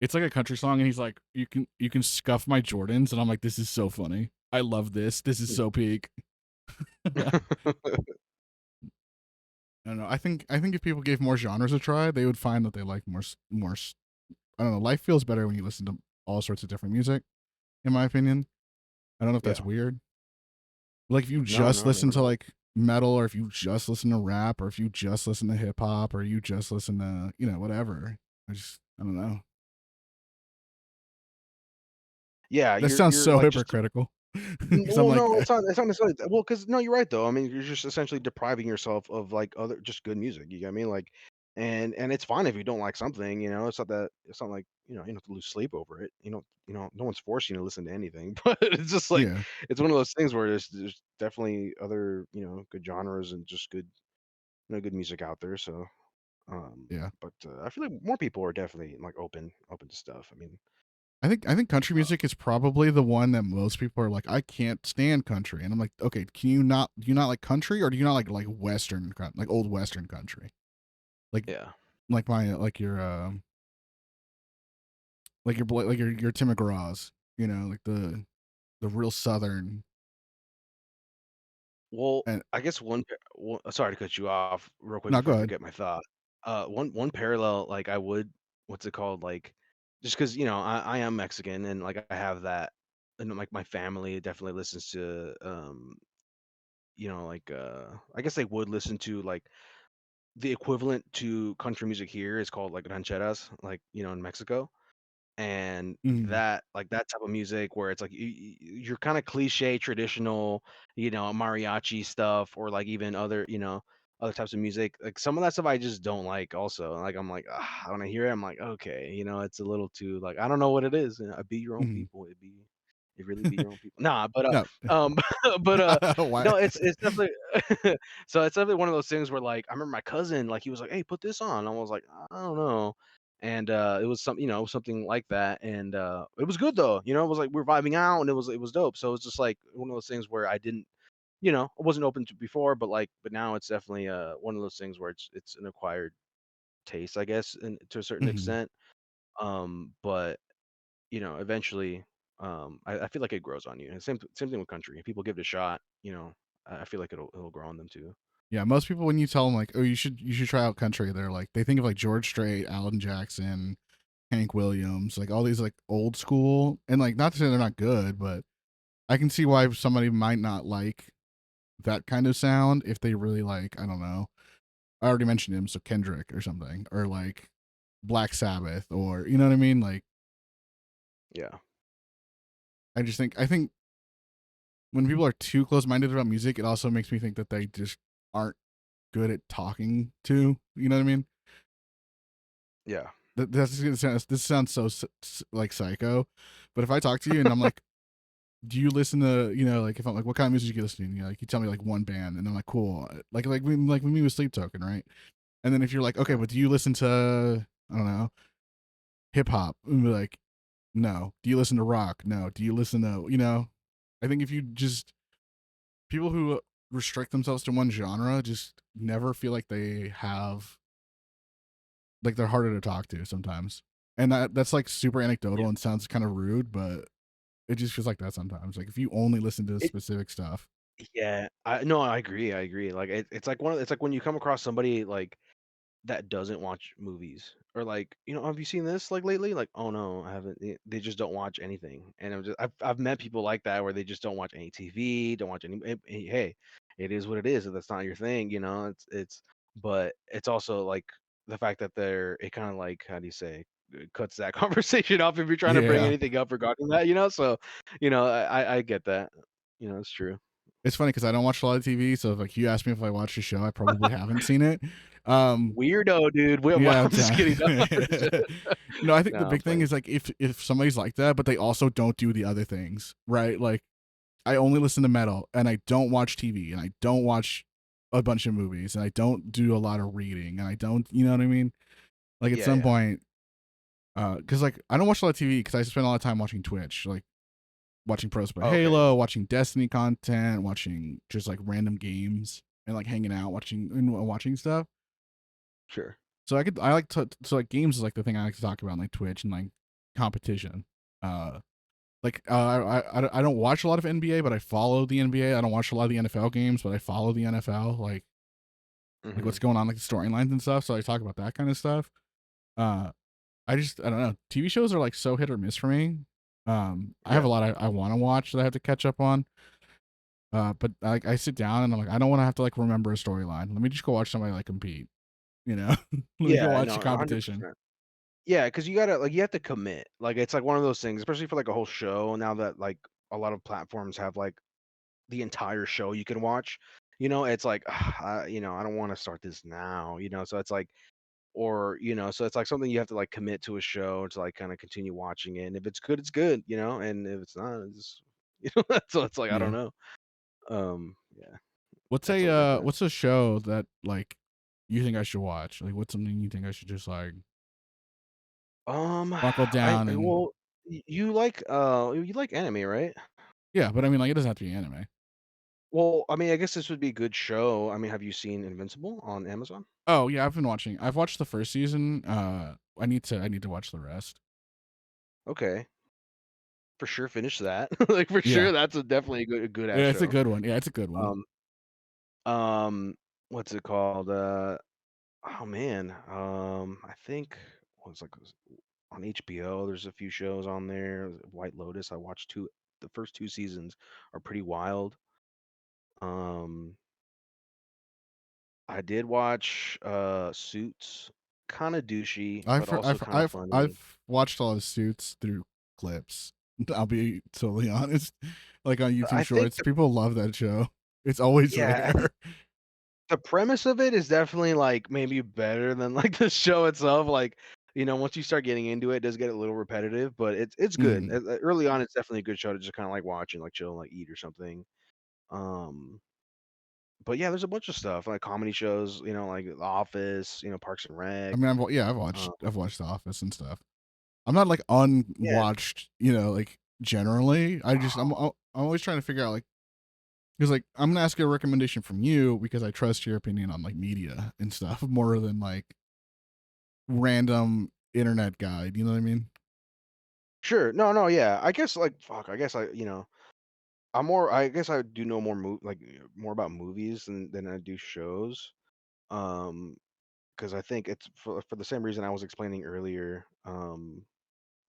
It's like a country song, and he's like, "You can scuff my Jordans," and I'm like, "This is so funny. I love this. This is so peak." I don't know. I think if people gave more genres a try, they would find that they like more. I don't know. Life feels better when you listen to all sorts of different music. In my opinion, I don't know if that's Yeah. weird. Like if you No, just no, listen not to at all. like metal, or if you just listen to rap, or if you just listen to hip hop, or you just listen to whatever. I don't know. Yeah, That you're sounds you're so like just hypocritical because I'm well, like, no, it's not necessarily that. Well, because no, you're right though. I mean, you're just essentially depriving yourself of like other just good music. You get what I mean? Like, and it's fine if you don't like something. It's not like you don't have to lose sleep over it. No one's forcing you to listen to anything. But it's just like yeah, it's one of those things where there's definitely other good genres and just good good music out there. So, yeah. but I feel like more people are definitely like open to stuff. I mean, I think country uh, music is probably the one that most people are like, I can't stand country, and I'm like, okay, do you not like country, or do you not like western, like old western country, like yeah. like your Tim McGraw's, like the real southern. Well, And I guess sorry to cut you off real quick no, go before I ahead. forget my thought. One parallel, like I would, what's it called? Like, just because I am Mexican and like I have that, and like my family definitely listens to, I guess they would listen to like the equivalent to country music here is called like rancheras, like in Mexico. And Mm, that type of music where it's like you're kind of cliche traditional mariachi stuff or like even other types of music, like some of that stuff I just don't like also, like I'm like, when I hear it I'm like, okay, it's a little too, like, I don't know what it is. Be your own mm. people, it really be your own people, nah, but No, but why? no, it's definitely so it's definitely one of those things where, like, I remember my cousin, like, he was like, hey, put this on, I was like, I don't know. And it was something like that, and it was good though. It was like we are vibing out, and it was dope. So it's just like one of those things where I wasn't open to before, but now it's definitely one of those things where it's an acquired taste, I guess, and to a certain Mhm. extent. But eventually, I feel like it grows on you. And same thing with country. If people give it a shot, I feel like it'll grow on them too. Yeah, most people when you tell them like, oh, you should try out country, they're like, they think of like George Strait, Alan Jackson, Hank Williams, like all these like old school, and like not to say they're not good, but I can see why somebody might not like that kind of sound if they really like, I don't know. I already mentioned him, so Kendrick or something, or like Black Sabbath, or you know what I mean? Like, Yeah, I think when people are too close minded about music, it also makes me think that they just aren't good at talking to. You know what I mean? yeah, This sounds so like psycho, but if I talk to you and I'm like, do you listen to like if I'm like, what kind of music you listen to? And like you tell me like one band, and I'm like, cool, like when we was Sleep Token, right? And then if you're like, okay, yeah, but do you listen to, I don't know, hip hop? And be like, no. Do you listen to rock? No. Do you listen to I think if you just people who restrict themselves to one genre just never feel like they have, like, they're harder to talk to sometimes. And that's like super yeah. anecdotal and sounds kind of rude, but it just feels like that sometimes. Like if you only listen to It specific stuff. Yeah, no, I agree. I agree. Like it's like when you come across somebody like that doesn't watch movies, or like, have you seen this like lately? Like, oh no, I haven't. They just don't watch anything, and I've met people like that where they just don't watch any TV, don't watch any. Hey, it is what it is. If that's not your thing, but it's also like the fact that it kind of like, how do you say, it cuts that conversation off if you're trying to bring Yeah. anything up regarding that, so I get that, it's true. It's funny because I don't watch a lot of TV, so if like you ask me if I watched a show, I probably haven't seen it. Um, Weirdo, dude. yeah, I'm just kidding. No, no, I think no, the I'm big thing playing. is like if somebody's like that, but they also don't do the other things, right? Like I only listen to metal, and I don't watch TV, and I don't watch a bunch of movies, and I don't do a lot of reading, and I don't, you know what I mean? Like at Yeah, some yeah. point, because like I don't watch a lot of TV because I spend a lot of time watching Twitch, like watching pros play Okay, Halo, watching Destiny content, watching just like random games, and like hanging out, watching stuff. sure. So I like to so like games is like the thing I like to talk about on like Twitch and like competition. Uh, I don't watch a lot of NBA, but I follow the NBA. I don't watch a lot of the NFL games, but I follow the NFL. Like Hmm. what's going on, like the storylines and stuff. So I talk about that kind of stuff. Uh, I don't know. TV shows are like so hit or miss for me. I have Yeah. a lot I want to watch that I have to catch up on. But like I sit down and I'm like, I don't want to have to like remember a storyline. Let me just go watch somebody like compete. You know, let me go Yeah, watch no, the competition. 100%. Yeah, because you have to commit. Like, it's like one of those things, especially for like a whole show. Now that like a lot of platforms have like the entire show you can watch, it's like, I don't want to start this now. So it's like, or so it's like something you have to like commit to a show to like kind of continue watching it. And if it's good, it's good. And if it's not, it's so it's like, I don't Yeah. know. Yeah, that's all different. What's a show that like you think I should watch? Like what's something you think I should just like buckle down and Well, you like anime, right? yeah, but I mean like it doesn't have to be anime. Well, I mean, I guess this would be a good show. I mean, have you seen Invincible on Amazon? Oh yeah, I've been watching. I've watched the first season. I need to watch the rest. Okay, for sure, finish that. Like for Yeah. sure, that's definitely a good ass Yeah, it's a show. good one. Yeah, it's a good one. Um, what's it called? Oh man, I think what's like on HBO. There's a few shows on there. White Lotus. I watched two. The first two seasons are pretty wild. Um, I did watch Suits, kind of douchey, but also kind of funny. I've watched a lot of Suits through clips. I'll be totally honest. Like on YouTube I think Shorts, people love that show. It's always yeah, there. the premise of it is definitely like maybe better than like the show itself. Like, once you start getting into it, it does get a little repetitive, but it's good. Mm. Early on, it's definitely a good show to just kind of like watch and like chill and like eat or something. Um, but yeah, there's a bunch of stuff like comedy shows, like The Office, Parks and I Rec. mean, Um, I've watched The Office and stuff. I'm not like yeah, unwatched, like generally. I'm always trying to figure out like because like I'm gonna ask you a recommendation from you because I trust your opinion on like media and stuff more than like random internet guide. You know what I mean? sure. No, no, yeah. I guess like fuck. I guess I'm more. I guess I do know more about movies than I do shows. Um, because I think it's for the same reason I was explaining earlier.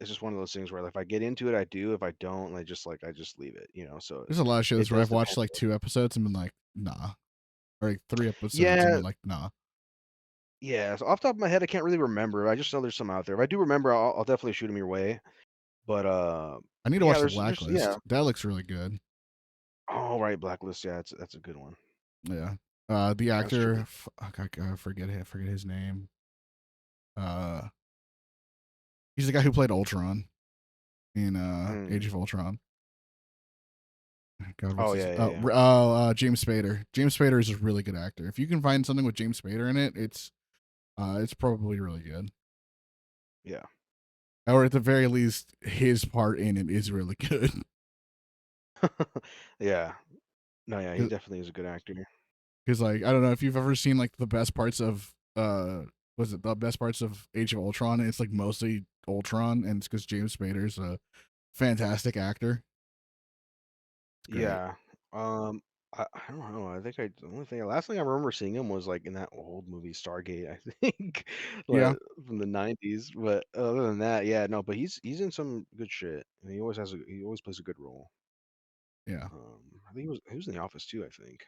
It's just one of those things where if I get into it, I do. If I don't, I just leave it. So There's a lot of it shows where does I've watched depend. like 2 episodes and been like, nah, or like 3 episodes and Yeah, been like, nah. yeah. So off the top of my head, I can't really remember. I just know there's some out there. If I do remember, I'll definitely shoot them your way. But I need to yeah, watch The there's yeah. Blacklist. That looks really good. Oh right, Blacklist. Yeah, that's a good one. Yeah. The Yeah, that's true. actor, I forget his name. Uh, he's the guy who played Ultron in Mm. Age of Ultron. God, what's Oh his? yeah, yeah, yeah, James Spader. James Spader is a really good actor. If you can find something with James Spader in it, it's probably really good. yeah. Or at the very least, his part in it is really good. Yeah. No, yeah, he definitely is a good actor. Because like I don't know if you've ever seen like the best parts of was it the best parts of Age of Ultron? It's like mostly Ultron, and it's because James Spader's a fantastic actor. It's great. Yeah. Um, I don't know. I think the only thing last thing I remember seeing him was like in that old movie Stargate, I think, Yeah, like from the '90s. But other than that, yeah, no. But he's in some good shit, and he always plays a good role. yeah. I think he was in The Office too. I think,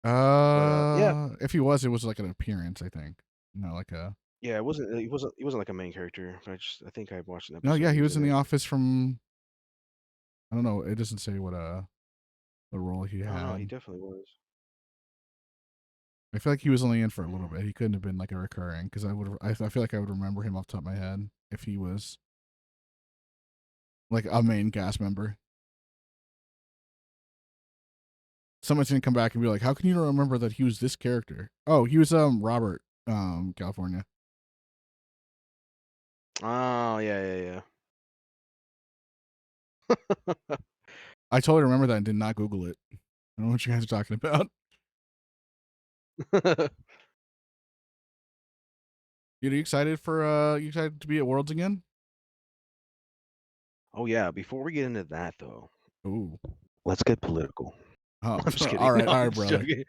but yeah, If he was, it was like an appearance, I think. No, like a yeah. He wasn't like a main character. I think I watched an no. episode Yeah, where he he was was in in the it. office from. I don't know. It doesn't say what role he No, no, he had. definitely was. I feel like he was only in for a little Mm. bit. He couldn't have been like a recurring because I would. I feel like I would remember him off the top of my head if he was like a main cast member. Someone's gonna come back and be like, "How can you not remember that he was this character?" Oh, he was Robert California. Oh yeah, yeah, I totally remember that and did not Google it. I don't know what you guys are talking about. yeah. Dude, are you excited to be at Worlds again? Oh yeah. Before we get into that though, Ooh. let's get political. Oh, I'm just kidding. all right, No, all I'm right, just brother. joking.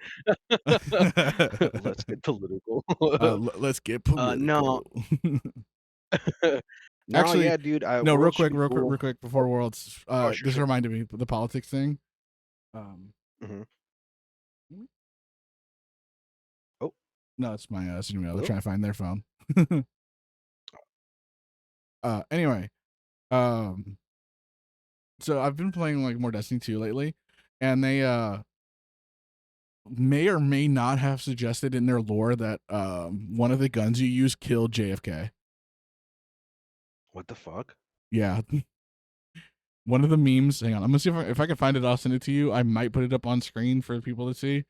Let's get political. Let's get No, political. no, Actually, yeah, dude. no, World should be cool. real quick Oh, before Worlds. oh, sure, This sure. reminded me of the politics thing. Um, Hmm. Oh, no, it's my significant other hello. trying to find their phone. Anyway, um, so I've been playing like more Destiny 2 lately, and they may or may not have suggested in their lore that one of the guns you use killed JFK. What the fuck? Yeah, one of the memes. Hang on, I'm gonna see if I can find it. I'll send it to you. I might put it up on screen for people to see.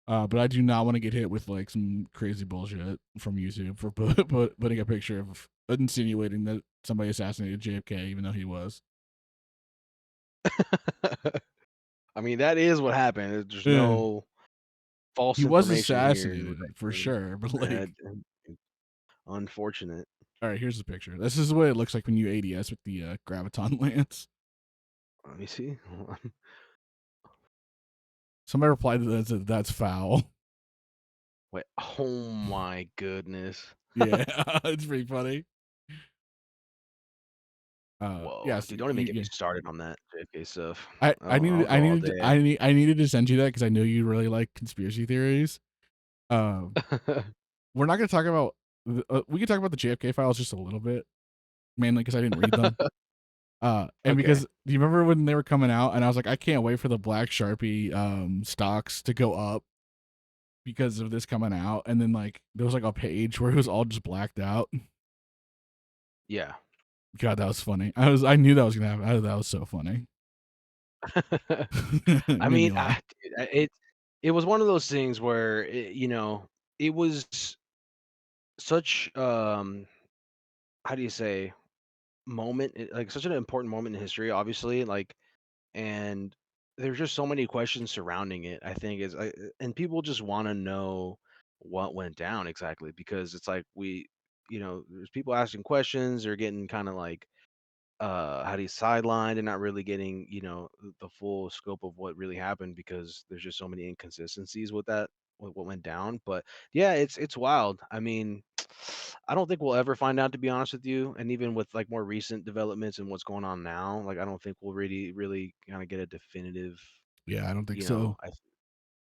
But I do not want to get hit with like some crazy bullshit from YouTube for putting a picture of insinuating that somebody assassinated JFK, even though he was. I mean, that is what happened. There's Eh, no false he was information here. assassinated for sure, but Uh, like, unfortunate. all right, here's the picture. This is what it looks like when you ADS with the graviton lance. Let me see. Hold on. Somebody replied to that, that's foul. Wait. Oh my goodness. Yeah, it's pretty funny. Whoa, Yes, dude! Don't even get me yeah. started on that JFK stuff. I I'll go all needed day. I needed to send you that because I know you really like conspiracy theories. Um, we're not going to talk about. We can talk about the JFK files just a little bit, mainly because I didn't read them. And Okay. because do you remember when they were coming out, and I was like, I can't wait for the Black Sharpie stocks to go up because of this coming out, and then like there was like a page where it was all just blacked out. Yeah. God, that was funny. I knew that was gonna happen. That was so funny. It I made me mean, laugh. dude, it was one of those things where it was such how do you say like such an important moment in history, obviously, like, and there's just so many questions surrounding it. I think and people just want to know what went down exactly because it's like there's people asking questions. They're getting kind of like how do you sidelined and not really getting the full scope of what really happened because there's just so many inconsistencies with that with what went down. But yeah, it's wild. I mean, I don't think we'll ever find out, to be honest with you, and even with like more recent developments and what's going on now, like I don't think we'll really kind of get a definitive. Yeah, I don't think you so. know i th-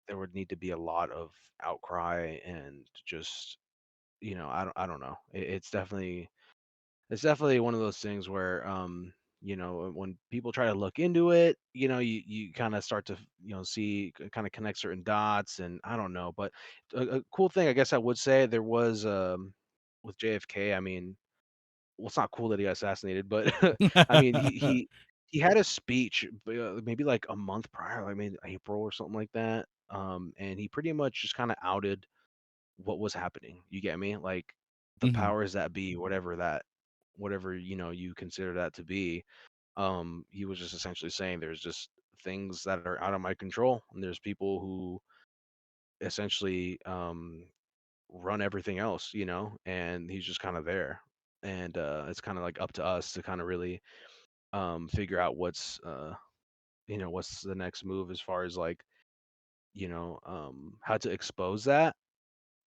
there would need to be a lot of outcry and just I don't know. It's definitely one of those things where when people try to look into it, you kind of start to see, kind of connect certain dots, and I don't know. But a cool thing I guess I would say there was, with JFK. I mean, well, it's not cool that he got assassinated, but I mean, he had a speech, maybe like a month prior, like maybe April or something like that, and he pretty much just kind of outed what was happening. You get me? Like the Mhm. powers that be, whatever you consider that to be. He was just essentially saying there's just things that are out of my control, and there's people who essentially run everything else, and he's just kind of there. And it's kind of like up to us to kind of really figure out what's the next move as far as like, how to expose that.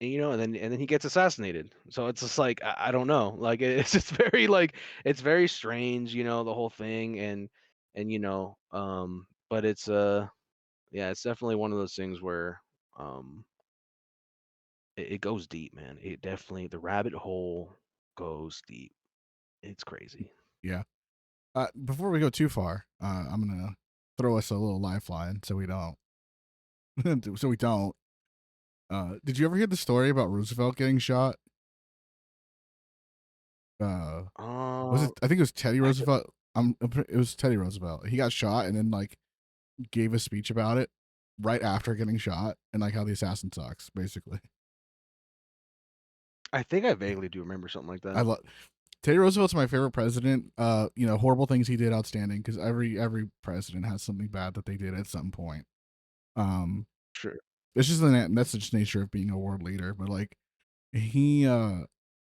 And then he gets assassinated. So it's just like I don't know. Like it's just very like it's very strange, the whole thing. But it's yeah, it's definitely one of those things where um it goes deep, man. It definitely the rabbit hole goes deep. It's crazy. Yeah. Before we go too far, I'm gonna throw us a little lifeline so we don't. so we don't. Did you ever hear the story about Roosevelt getting shot? Uh, was Um, it? I think it was Teddy I Roosevelt. It was Teddy Roosevelt. He got shot and then like gave a speech about it right after getting shot and like how the assassin sucks, basically. I think I vaguely do remember something like I that. love Teddy Roosevelt's my favorite president. Horrible things he did, outstanding because every president has something bad that they did at some point. Um, Sure. it's just that's the nature of being a world leader. But like he uh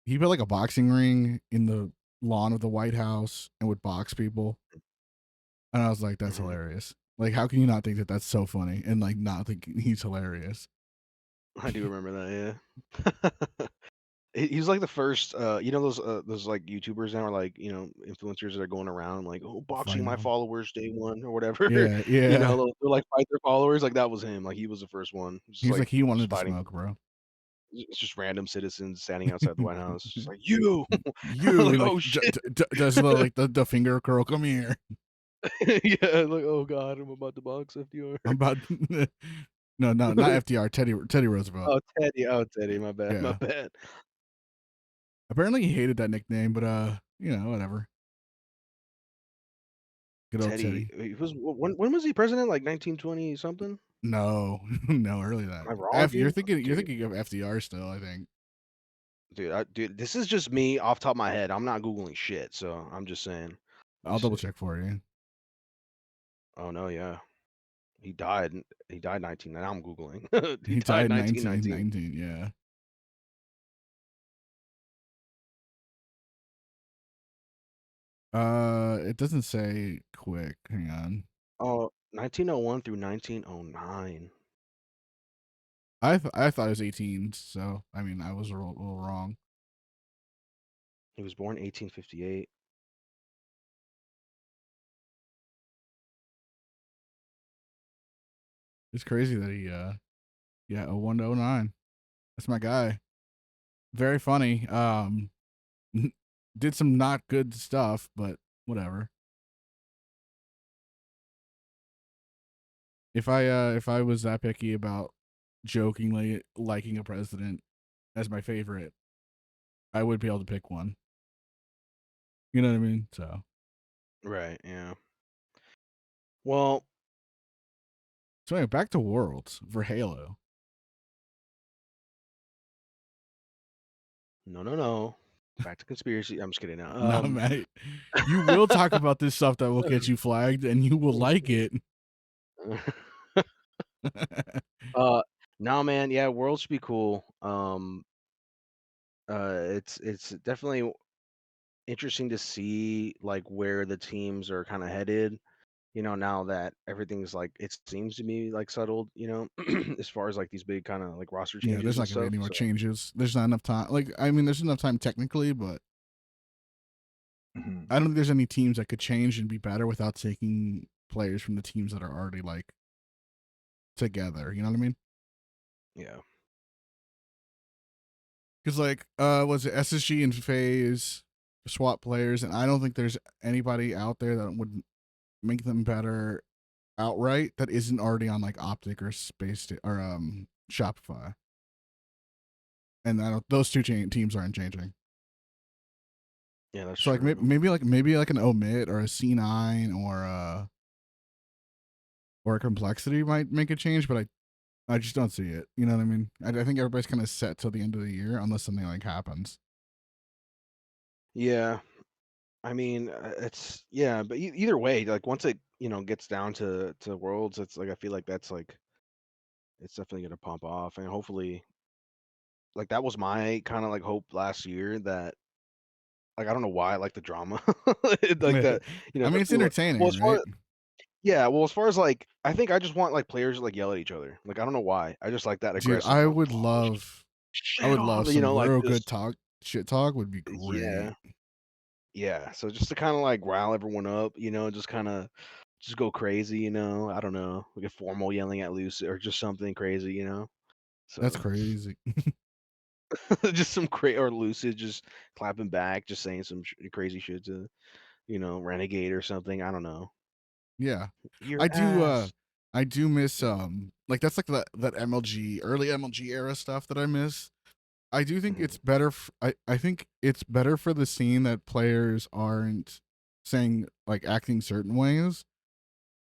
he put like a boxing ring in the lawn of the White House and would box people, and I was like, that's hmm hilarious. Like, how can you not think that that's so funny and like not think he's hilarious? I do remember that. Yeah. He's like the first, those like YouTubers now, or like influencers that are going around like, oh, boxing my Final. followers day one or whatever. Yeah, yeah. They'll like fight their followers. Like that was him. Like he was the first one, just He's like like he just wanted to fighting. smoke, bro. It's just random citizens standing outside the White House, just like you. You Like like oh shit. does the like the finger curl? Come here. Yeah. Like oh god, I'm about to box FDR. I'm about no, not FDR. Teddy Roosevelt. Oh Teddy. Oh Teddy. My bad. My Yeah. bad. Apparently he hated that nickname, but whatever. Good old Teddy. Teddy. He was when was he president? Like 1920 something? No, no, early that. Am I wrong, F, dude? you're Dude. thinking of FDR still, I think. Dude, this is just me off top of my head. I'm not googling shit, so I'm just saying. Let me I'll double see. check for you. Oh no, yeah, he died. He died 19. Now I'm googling. He He died died 1919. 1919, yeah. It doesn't say quick. Hang on. Oh, 1901 through 1909. I thought it was 18, so I mean I was a little wrong. He was born 1858. It's crazy that he yeah, 01 to 09. That's my guy. Very funny. Did some not good stuff, but whatever. If I was that picky about jokingly liking a president as my favorite, I would be able to pick one. You know what I mean? Right. Yeah. Well, So anyway, back to Worlds for Halo. no, no, no. Back to conspiracy. I'm just kidding. Nah, mate. You will talk about this stuff that will get you flagged, and you will like it. uh, no, man. Yeah, world should be cool. It's definitely interesting to see like where the teams are kind of headed. Now that everything's like it seems to be like settled. As far as like these big kind of like roster Yeah, changes there's and not gonna be stuff. any more So changes. There's not enough time. Like, I mean, there's enough time technically, but Mhm. I don't think there's any teams that could change and be better without taking players from the teams that are already like together. You know what I mean? yeah, Because like, was it SSG and FaZe swap players, and I don't think there's anybody out there that would make them better outright that isn't already on like Optic or or Shopify. And I don't, those two teams aren't changing. yeah, that's So like true. maybe like an Omit or a C9 or a Complexity might make a change, but I just don't see it. You know what I mean? I think everybody's kind of set till the end of the year unless something like happens. Yeah, I mean it's yeah, but either way, like once it gets down to worlds, it's like I feel like that's like it's definitely gonna pump off, and hopefully like that was my kind of like hope last year that like I don't know why I like the drama like that I mean, it's especially entertaining, as far right? Yeah, well, as far as like, I think I just want like players to like yell at each other. Like I don't know why. I just like that Dude, aggressive, like I shit would on, love you know, some like real good just talk. Shit talk would be yeah, great. yeah. So just to kind of like rile everyone up, just kind of just go crazy, I don't know, like a formal yelling at Lucy or just something crazy, That's So crazy. just some crazy or Lucid just clapping back, just saying some crazy shit to Renegade or something. I don't know. Yeah. Your I do ass. I do miss like that's like that MLG early MLG era stuff that I miss. I do think it's Mhm. better I think it's better for the scene that players aren't saying like acting certain ways,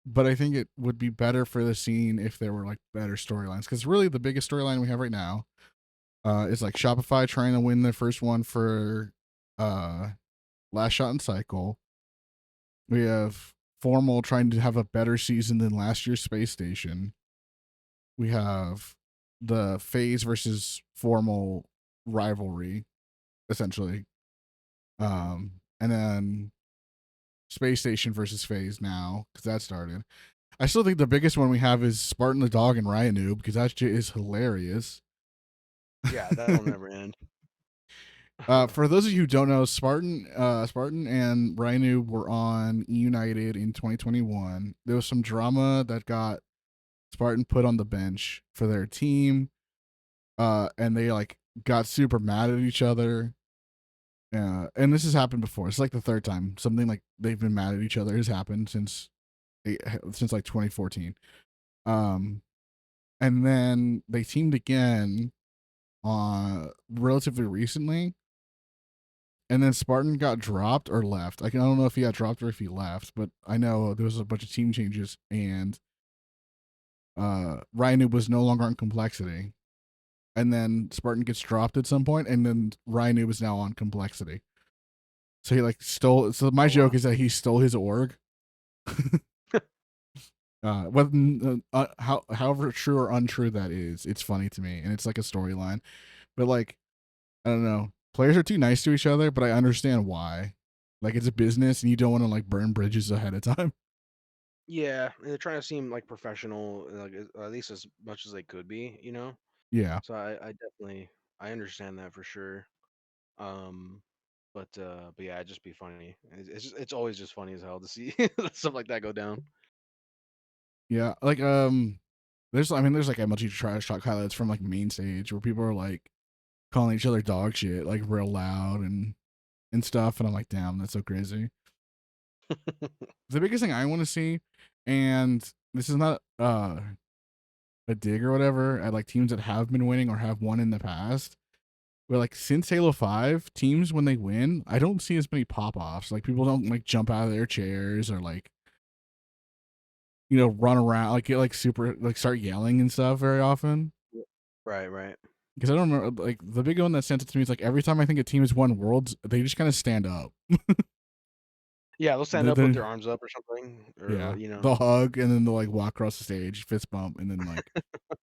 but I think it would be better for the scene if there were like better storylines cuz really the biggest storyline we have right now is like Shopify trying to win their first one for uh Last Shot in Cycle. We have Formal trying to have a better season than last year's Space Station. We have the Phase versus Formal rivalry, essentially. Mhm. And then Space Station versus Phase now, because that started. I still think the biggest one we have is Spartan the Dog and Ryan because that shit is hilarious. Yeah, that'll never end. For those of you who don't know, Spartan and Rhino were on United in 2021. There was some drama that got Spartan put on the bench for their team, and they like got super mad at each other. And this has happened before. It's like the third time something like they've been mad at each other has happened since like 2014. Um, and then they teamed again relatively recently, and then Spartan got dropped or left. I don't know if he got dropped or if he left, but I know there was a bunch of team changes, and Ryan was no longer on Complexity. And then Spartan gets dropped at some point, and then Ryan is now on Complexity. So he like stole. So my Oh joke wow. is that he stole his org. However true or untrue that is, it's funny to me, and it's like a storyline. But like, I don't know, players are too nice to each other, but I understand why. Like it's a business, and you don't want to like burn bridges ahead of time. Yeah, and they're trying to seem like professional, like at least as much as they could be. Yeah, So I definitely I understand that for sure. Um, but yeah, it'd just be funny. It's always just funny as hell to see stuff like that go down. yeah. Like there's like MLG trash talk highlights from like main stage where people are like calling each other dog shit like real loud and stuff, and I'm like, damn, that's so crazy. The biggest thing I want to see, and this is not a dig or whatever at like teams that have been winning or have won in the past. But like since Halo 5, teams when they win, I don't see as many pop offs. Like people don't like jump out of their chairs or like run around like get like super like start yelling and stuff very often. Yeah. Right, right. Because I don't remember like the big one that sent it to me is like every time I think a team has won worlds, they just kind of stand up. Yeah, they'll stand up with Then their arms up or something, or yeah, they'll hug and then they'll like walk across the stage, fist bump, and then like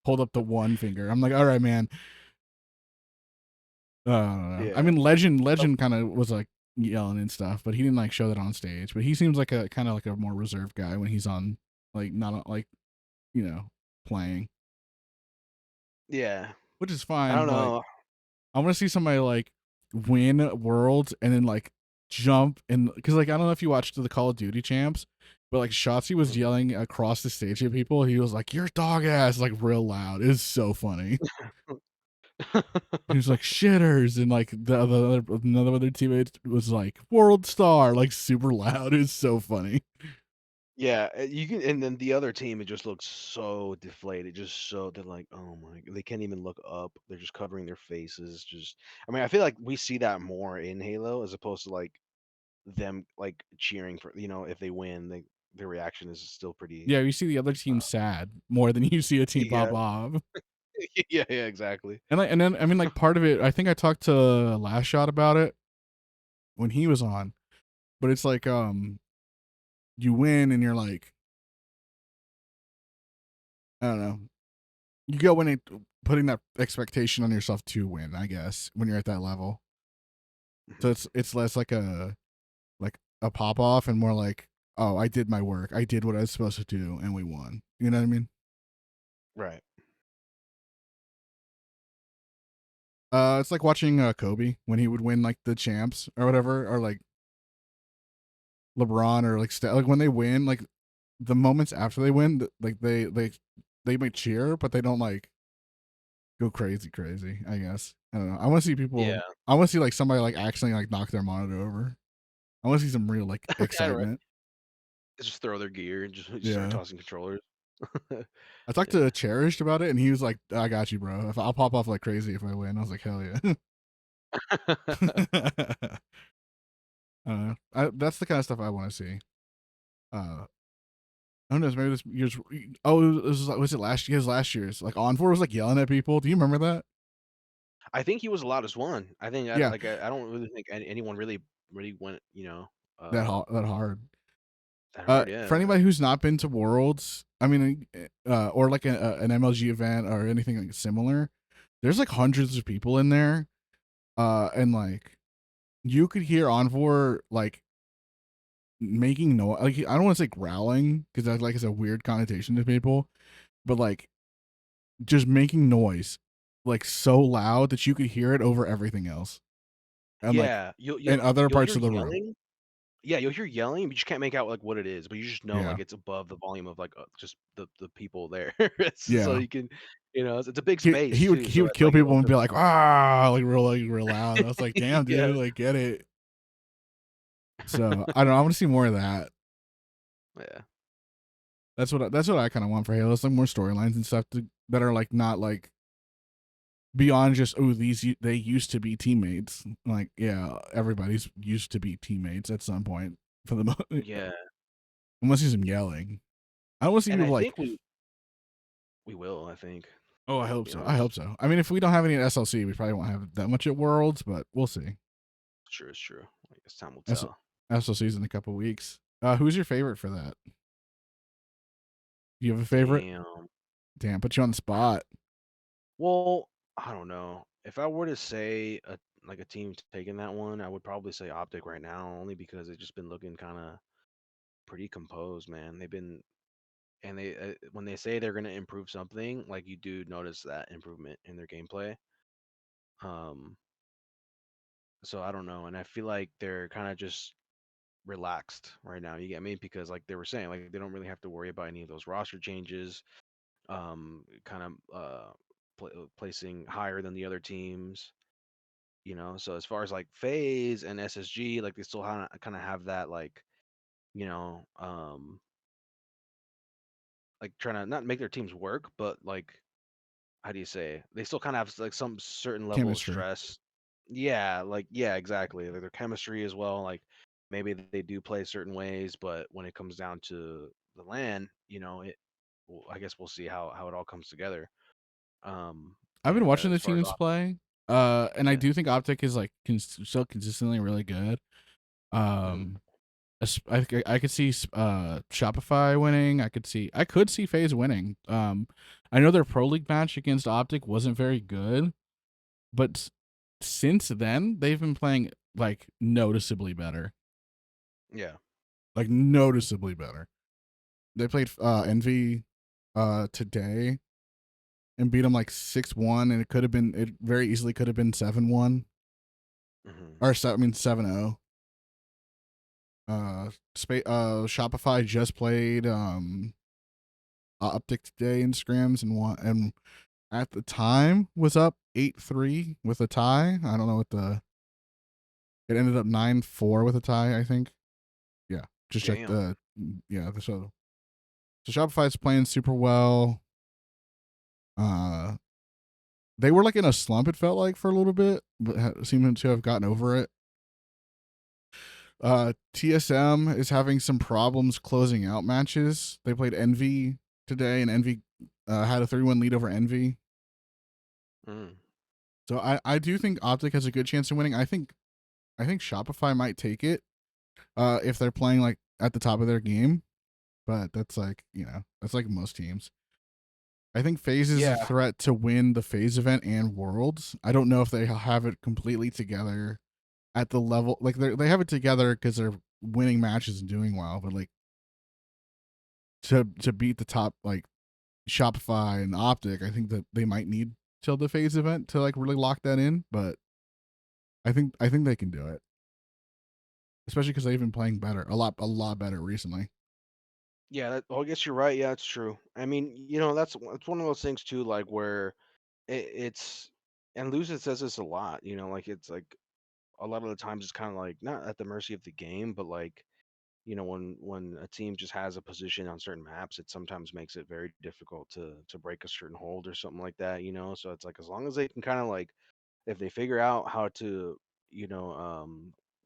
hold up the one finger. I'm like, all right, man. I don't know. I yeah. mean, Legend kind of was like yelling and stuff, but he didn't like show that on stage. But he seems like a kind of like a more reserved guy when he's on, like not like you know playing, Yeah. which is I fine. don't But know. I want to see somebody like win worlds and then like jump and because like I don't know if you watched the Call of Duty champs, but like Shotzi was Mhm. yelling across the stage at people. He was like, "You're dog ass," like real loud. It's so funny. He was like shitters, and like another other teammate was like world star, like super loud. It's so funny. Yeah, you can, and then the other team, it just looks so deflated, just so they're like, oh my, they can't even look up. They're just covering their faces. Just, I mean, I feel like we see that more in Halo as opposed to like them like cheering for, if they win, their reaction is still pretty. Yeah, you see the other Uh, team sad more than you see a team yeah, pop off. yeah, yeah, exactly. And then I mean like part of it, I think I talked to Last Shot about it when he was on, but it's like you win and you're like I don't know, you go in it putting that expectation on yourself to win. I guess when you're at that level, so Mhm. it's less like a pop off and more like oh, I did my work. I did what I was supposed to do, and we won. You know what I mean? Right. It's like watching Kobe when he would win like the champs or whatever, or like LeBron or like like when they win, like the moments after they win, like they might cheer, but they don't like go crazy. I guess I don't know. I want to see Yeah. people. I want to see like somebody like actually like knock their monitor over. I want to see some real like Yeah, right. excitement. Just throw their gear and just start Yeah. tossing controllers. I talked Yeah. to Cherished about it, and he was like, "I got you, bro. If I'll pop off like crazy if I win." I was like, "Hell yeah!" That's the kind of stuff I want to see. Uh, who knows? Maybe this year's. Oh, was it last year's? Last year's like Envor was like yelling at people. Do you remember that? I think he was the loudest one. I think Yeah, I don't really think anyone really went, that hard. that hard. For Yeah. anybody who's not been to Worlds, I mean, or like an MLG event or anything like similar, there's like hundreds of people in there, and like you could hear Envor like making noise. Like I don't want to say growling because that's like it's a weird connotation to people, but like just making noise, like so loud that you could hear it over everything else, and like Yeah. in other You'll parts hear of the room. yelling. Yeah, you'll hear yelling, but you just can't make out like what it is. But you just know Yeah, like it's above the volume of like just the people there. So yeah. you can, it's a big space He so would it's kill like people it'll and be just like ah like real loud. I was like, damn, yeah. dude, like get it. So I don't know. I want to see more of that. Yeah. That's what I kind of want for Halo. It's like more storylines and stuff that are like not like beyond just oh they used to be teammates. Like yeah, everybody's used to be teammates at some point for the most. Yeah. I want to see some yelling. I don't want to see And I people like think we will, I think, oh I to hope be so. I honest. hope so. I mean, if we don't have any at SLC, we probably won't have that much at Worlds, but we'll see. Sure, it's true. I guess time will S- tell. SLC's in a couple weeks. Who's your favorite for that? Do you have a favorite? Damn. Damn, put you on the spot. Well, I don't know. If I were to say a team taking that one, I would probably say Optic right now, only because they've just been looking kind of pretty composed, man. They've been and they when they say they're going to improve something, like you do notice that improvement in their gameplay. Um, so I don't know, and I feel like they're kind of just relaxed right now. You get me? Because like they were saying, like they don't really have to worry about any of those roster changes. Kind of placing higher than the other teams. So as far as like phase and SSG, like they still kind of have that like you know like trying to not make their teams work, but like how do you say, they still kind of have like some certain level of Chemistry. stress. Yeah, like yeah, exactly, like their chemistry as well, like maybe they do play certain ways, but when it comes down to the LAN, I guess we'll see how it all comes together. I've been And watching the as far as teams play, and I yeah. do think Optic is like still consistently really good. Mhm. Um, I could see Shopify winning. I could see FaZe winning. I know their Pro League match against Optic wasn't very good, but since then they've been playing like noticeably better. Yeah. Like noticeably better. They played Envy today and beat them like 6-1, and it very easily could have been 7-1 Hmm. or 7-0. Shopify just played Optic today in scrims and won, and at the time was up 8-3 with a tie. I don't know what it ended up 9-4 with a tie, I think. Yeah, just check Damn. the yeah. So Shopify's playing super well. Uh, they were like in a slump. It felt like for a little bit, but seem to have gotten over it. TSM is having some problems closing out matches. They played Envy today, and Envy had a 3-1 lead over Envy. Mm. So I do think Optic has a good chance of winning. I think Shopify might take it if they're playing like at the top of their game, but that's like that's like most teams. I think FaZe is a Yeah. threat to win the FaZe event and Worlds. I don't know if they have it completely together at the level like they have it together because they're winning matches and doing well, but like to beat the top like Shopify and Optic. I think that they might need till the phase event to like really lock that in, but I think they can do it, especially because they've been playing better, a lot better recently. Yeah, well, I guess you're right. Yeah, it's true. I mean, you know, it's one of those things too, like where it's and Lucid says this a lot. You know, like it's like a lot of the times it's kind of like not at the mercy of the game, but like you know, when a team just has a position on certain maps, it sometimes makes it very difficult to break a certain hold or something like that. You know, so it's like as long as they can kind of like if they figure out how to you know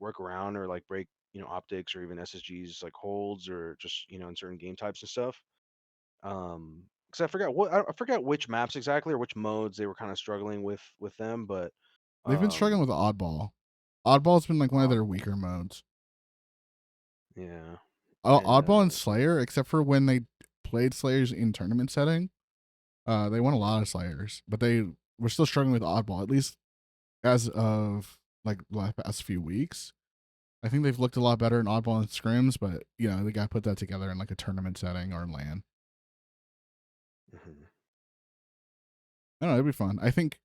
work around or like break you know optics or even SSGs like holds or just you know in certain game types and stuff. Because I forgot which maps exactly or which modes they were kind of struggling with them, but They've been struggling um, with Oddball. Oddball's been like one of their Oddball, weaker modes. yeah, and Oddball and Slayer, except for when they played Slayers in tournament setting, they won a lot of Slayers, but they were still struggling with Oddball, at least as of like the past few weeks. I think they've looked a lot better in Oddball and Scrims, but you know they got to put that together in like a tournament setting or LAN. mhm. I don't know, it'd be fun. I think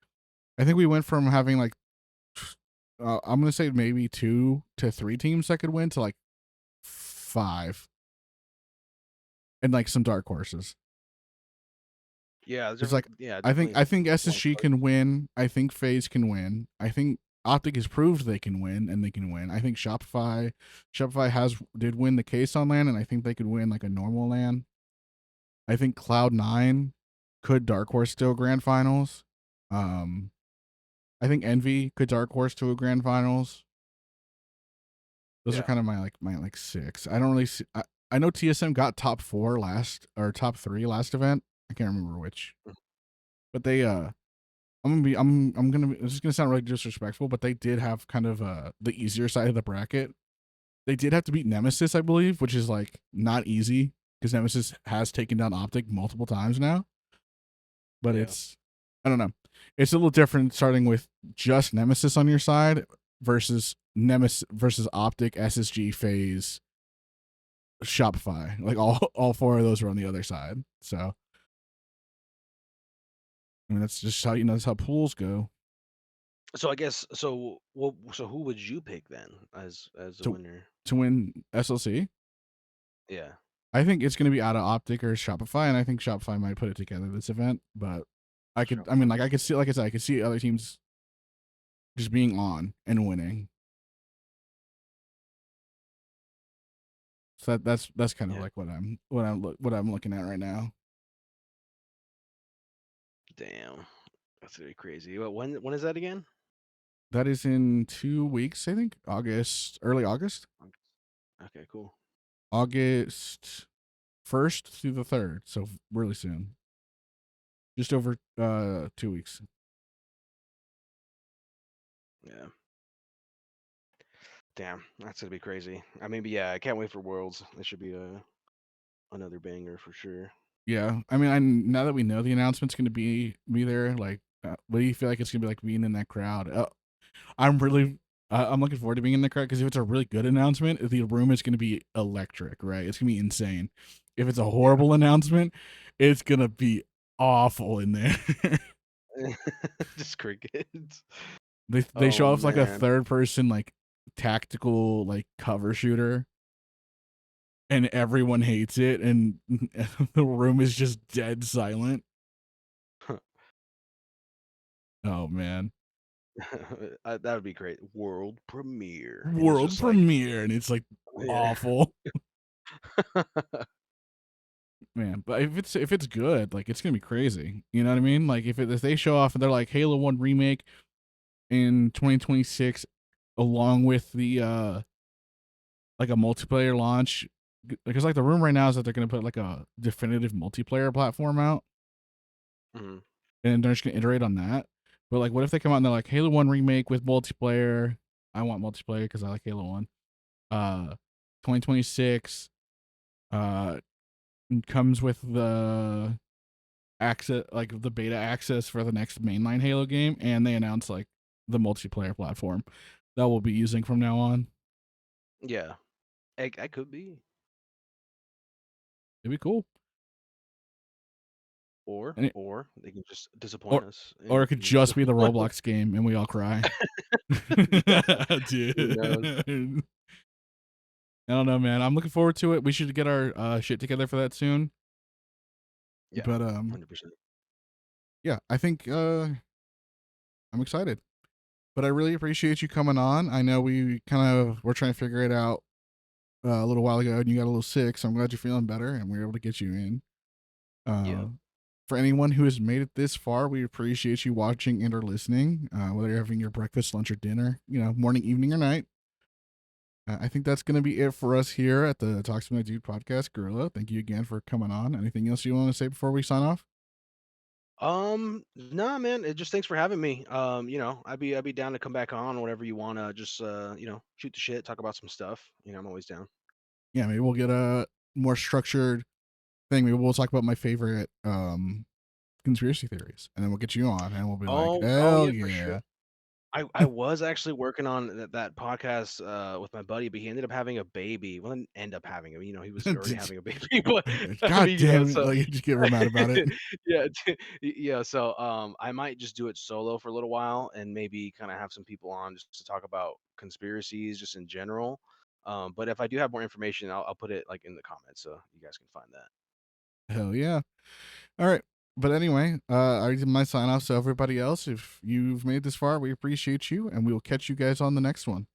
we went from having like I'm gonna say maybe 2 to 3 teams that could win to like 5, and like some dark horses. Yeah, It's like definitely I think a long SSG card. can win. I think FaZe can win. I think Optic has proved they can win, and they can win. I think Shopify has did win the case on LAN, and I think they could win like a normal LAN. I think Cloud9 could dark horse to a grand finals. Um, I think Envy could dark horse to a grand finals. Those are Yeah. kind of my 6. I don't really see. I know TSM got top 4 last or top 3 last event. I can't remember which, Mm. but they I'm gonna be, this is gonna sound really disrespectful, but they did have kind of the easier side of the bracket. They did have to beat Nemesis, I believe, which is like not easy because Nemesis has taken down Optic multiple times now. But Yeah. I don't know. It's a little different starting with just Nemesis on your side versus Nemesis versus Optic, SSG, Phase, Shopify. Like all 4 of those are on the other side. So I mean that's just how that's how pools go. So I guess so who would you pick then as a To winner? to win SLC, Yeah. I think it's going to be out of Optic or Shopify, and I think Shopify might put it together this event. But I mean, Shopify like I might could put see, like I said, I could see other teams just being on and winning. So that's kind of Yeah. like what I'm looking at right now. Damn. That's really crazy. When is that again? That is in 2 weeks, I think. Early August, Okay, cool. August 1st through the 3rd. So really soon, just over 2 weeks. Yeah. Damn, that's gonna be crazy. I mean, but yeah, I can't wait for Worlds. It should be another banger for sure. Yeah, I mean, now that we know the announcement's going to be there, like, what do you feel like it's going to be like being in that crowd? I'm really, I'm looking forward to being in the crowd because if it's a really good announcement, the room is going to be electric, right? It's going to be insane. If it's a Yeah. horrible announcement, it's going to be awful in there. Just crickets. They Oh show off like a man. third person like tactical like cover shooter, and everyone hates it, and the room is just dead silent. Oh man. That would be great. World premiere, and it's World just like, premiere, and it's like yeah. awful, man. But if it's good, like it's gonna be crazy. You know what I mean? Like if they show off and they're like Halo 1 remake in 2026, along with the like a multiplayer launch, because like the rumor right now is that they're gonna put like a definitive multiplayer platform out, Mhm. and they're just gonna iterate on that. But like, what if they come out and they're like Halo 1 remake with multiplayer? I want multiplayer because I like Halo 1. 2026. Uh, comes with the access, like the beta access for the next mainline Halo game, and they announced like the multiplayer platform that we'll be using from now on. Yeah, I could be. It'd be cool. Or And or they can just or disappoint us or in it could in just be the one Roblox game and we all cry. yeah, who knows? Dude. I don't know, man. I'm looking forward to it. We should get our shit together for that soon. Yeah, But 100%. yeah, I think I'm excited. But I really appreciate you coming on. I know we kind of were trying to figure it out a little while ago, and you got a little sick, so I'm glad you're feeling better, and we were able to get you in. Yeah. Uh, for anyone who has made it this far, we appreciate you watching and or listening. Whether you're having your breakfast, lunch, or dinner, morning, evening, or night. I think that's going to be it for us here at the Talks to My Dude podcast, Gorilla. Thank you again for coming on. Anything else you want to say before we sign off? Nah, man. Just thanks for having me. I'd be down to come back on whenever you wanna just shoot the shit, talk about some stuff. I'm always down. Yeah, maybe we'll get a more structured thing. Maybe we'll talk about my favorite conspiracy theories, and then we'll get you on, and we'll be like, Oh hell yeah, for sure. yeah. I was actually working on that podcast with my buddy, but he ended up having a baby. Well, didn't end up having him. He was already having a baby, but I God mean, damn it! so Like, you just get real mad about it. yeah, yeah. So I might just do it solo for a little while, and maybe kind of have some people on just to talk about conspiracies, just in general. But if I do have more information, I'll put it like in the comments so you guys can find that. Hell yeah! All right, but anyway, I did my sign off. So everybody else, if you've made it this far, we appreciate you, and we will catch you guys on the next one.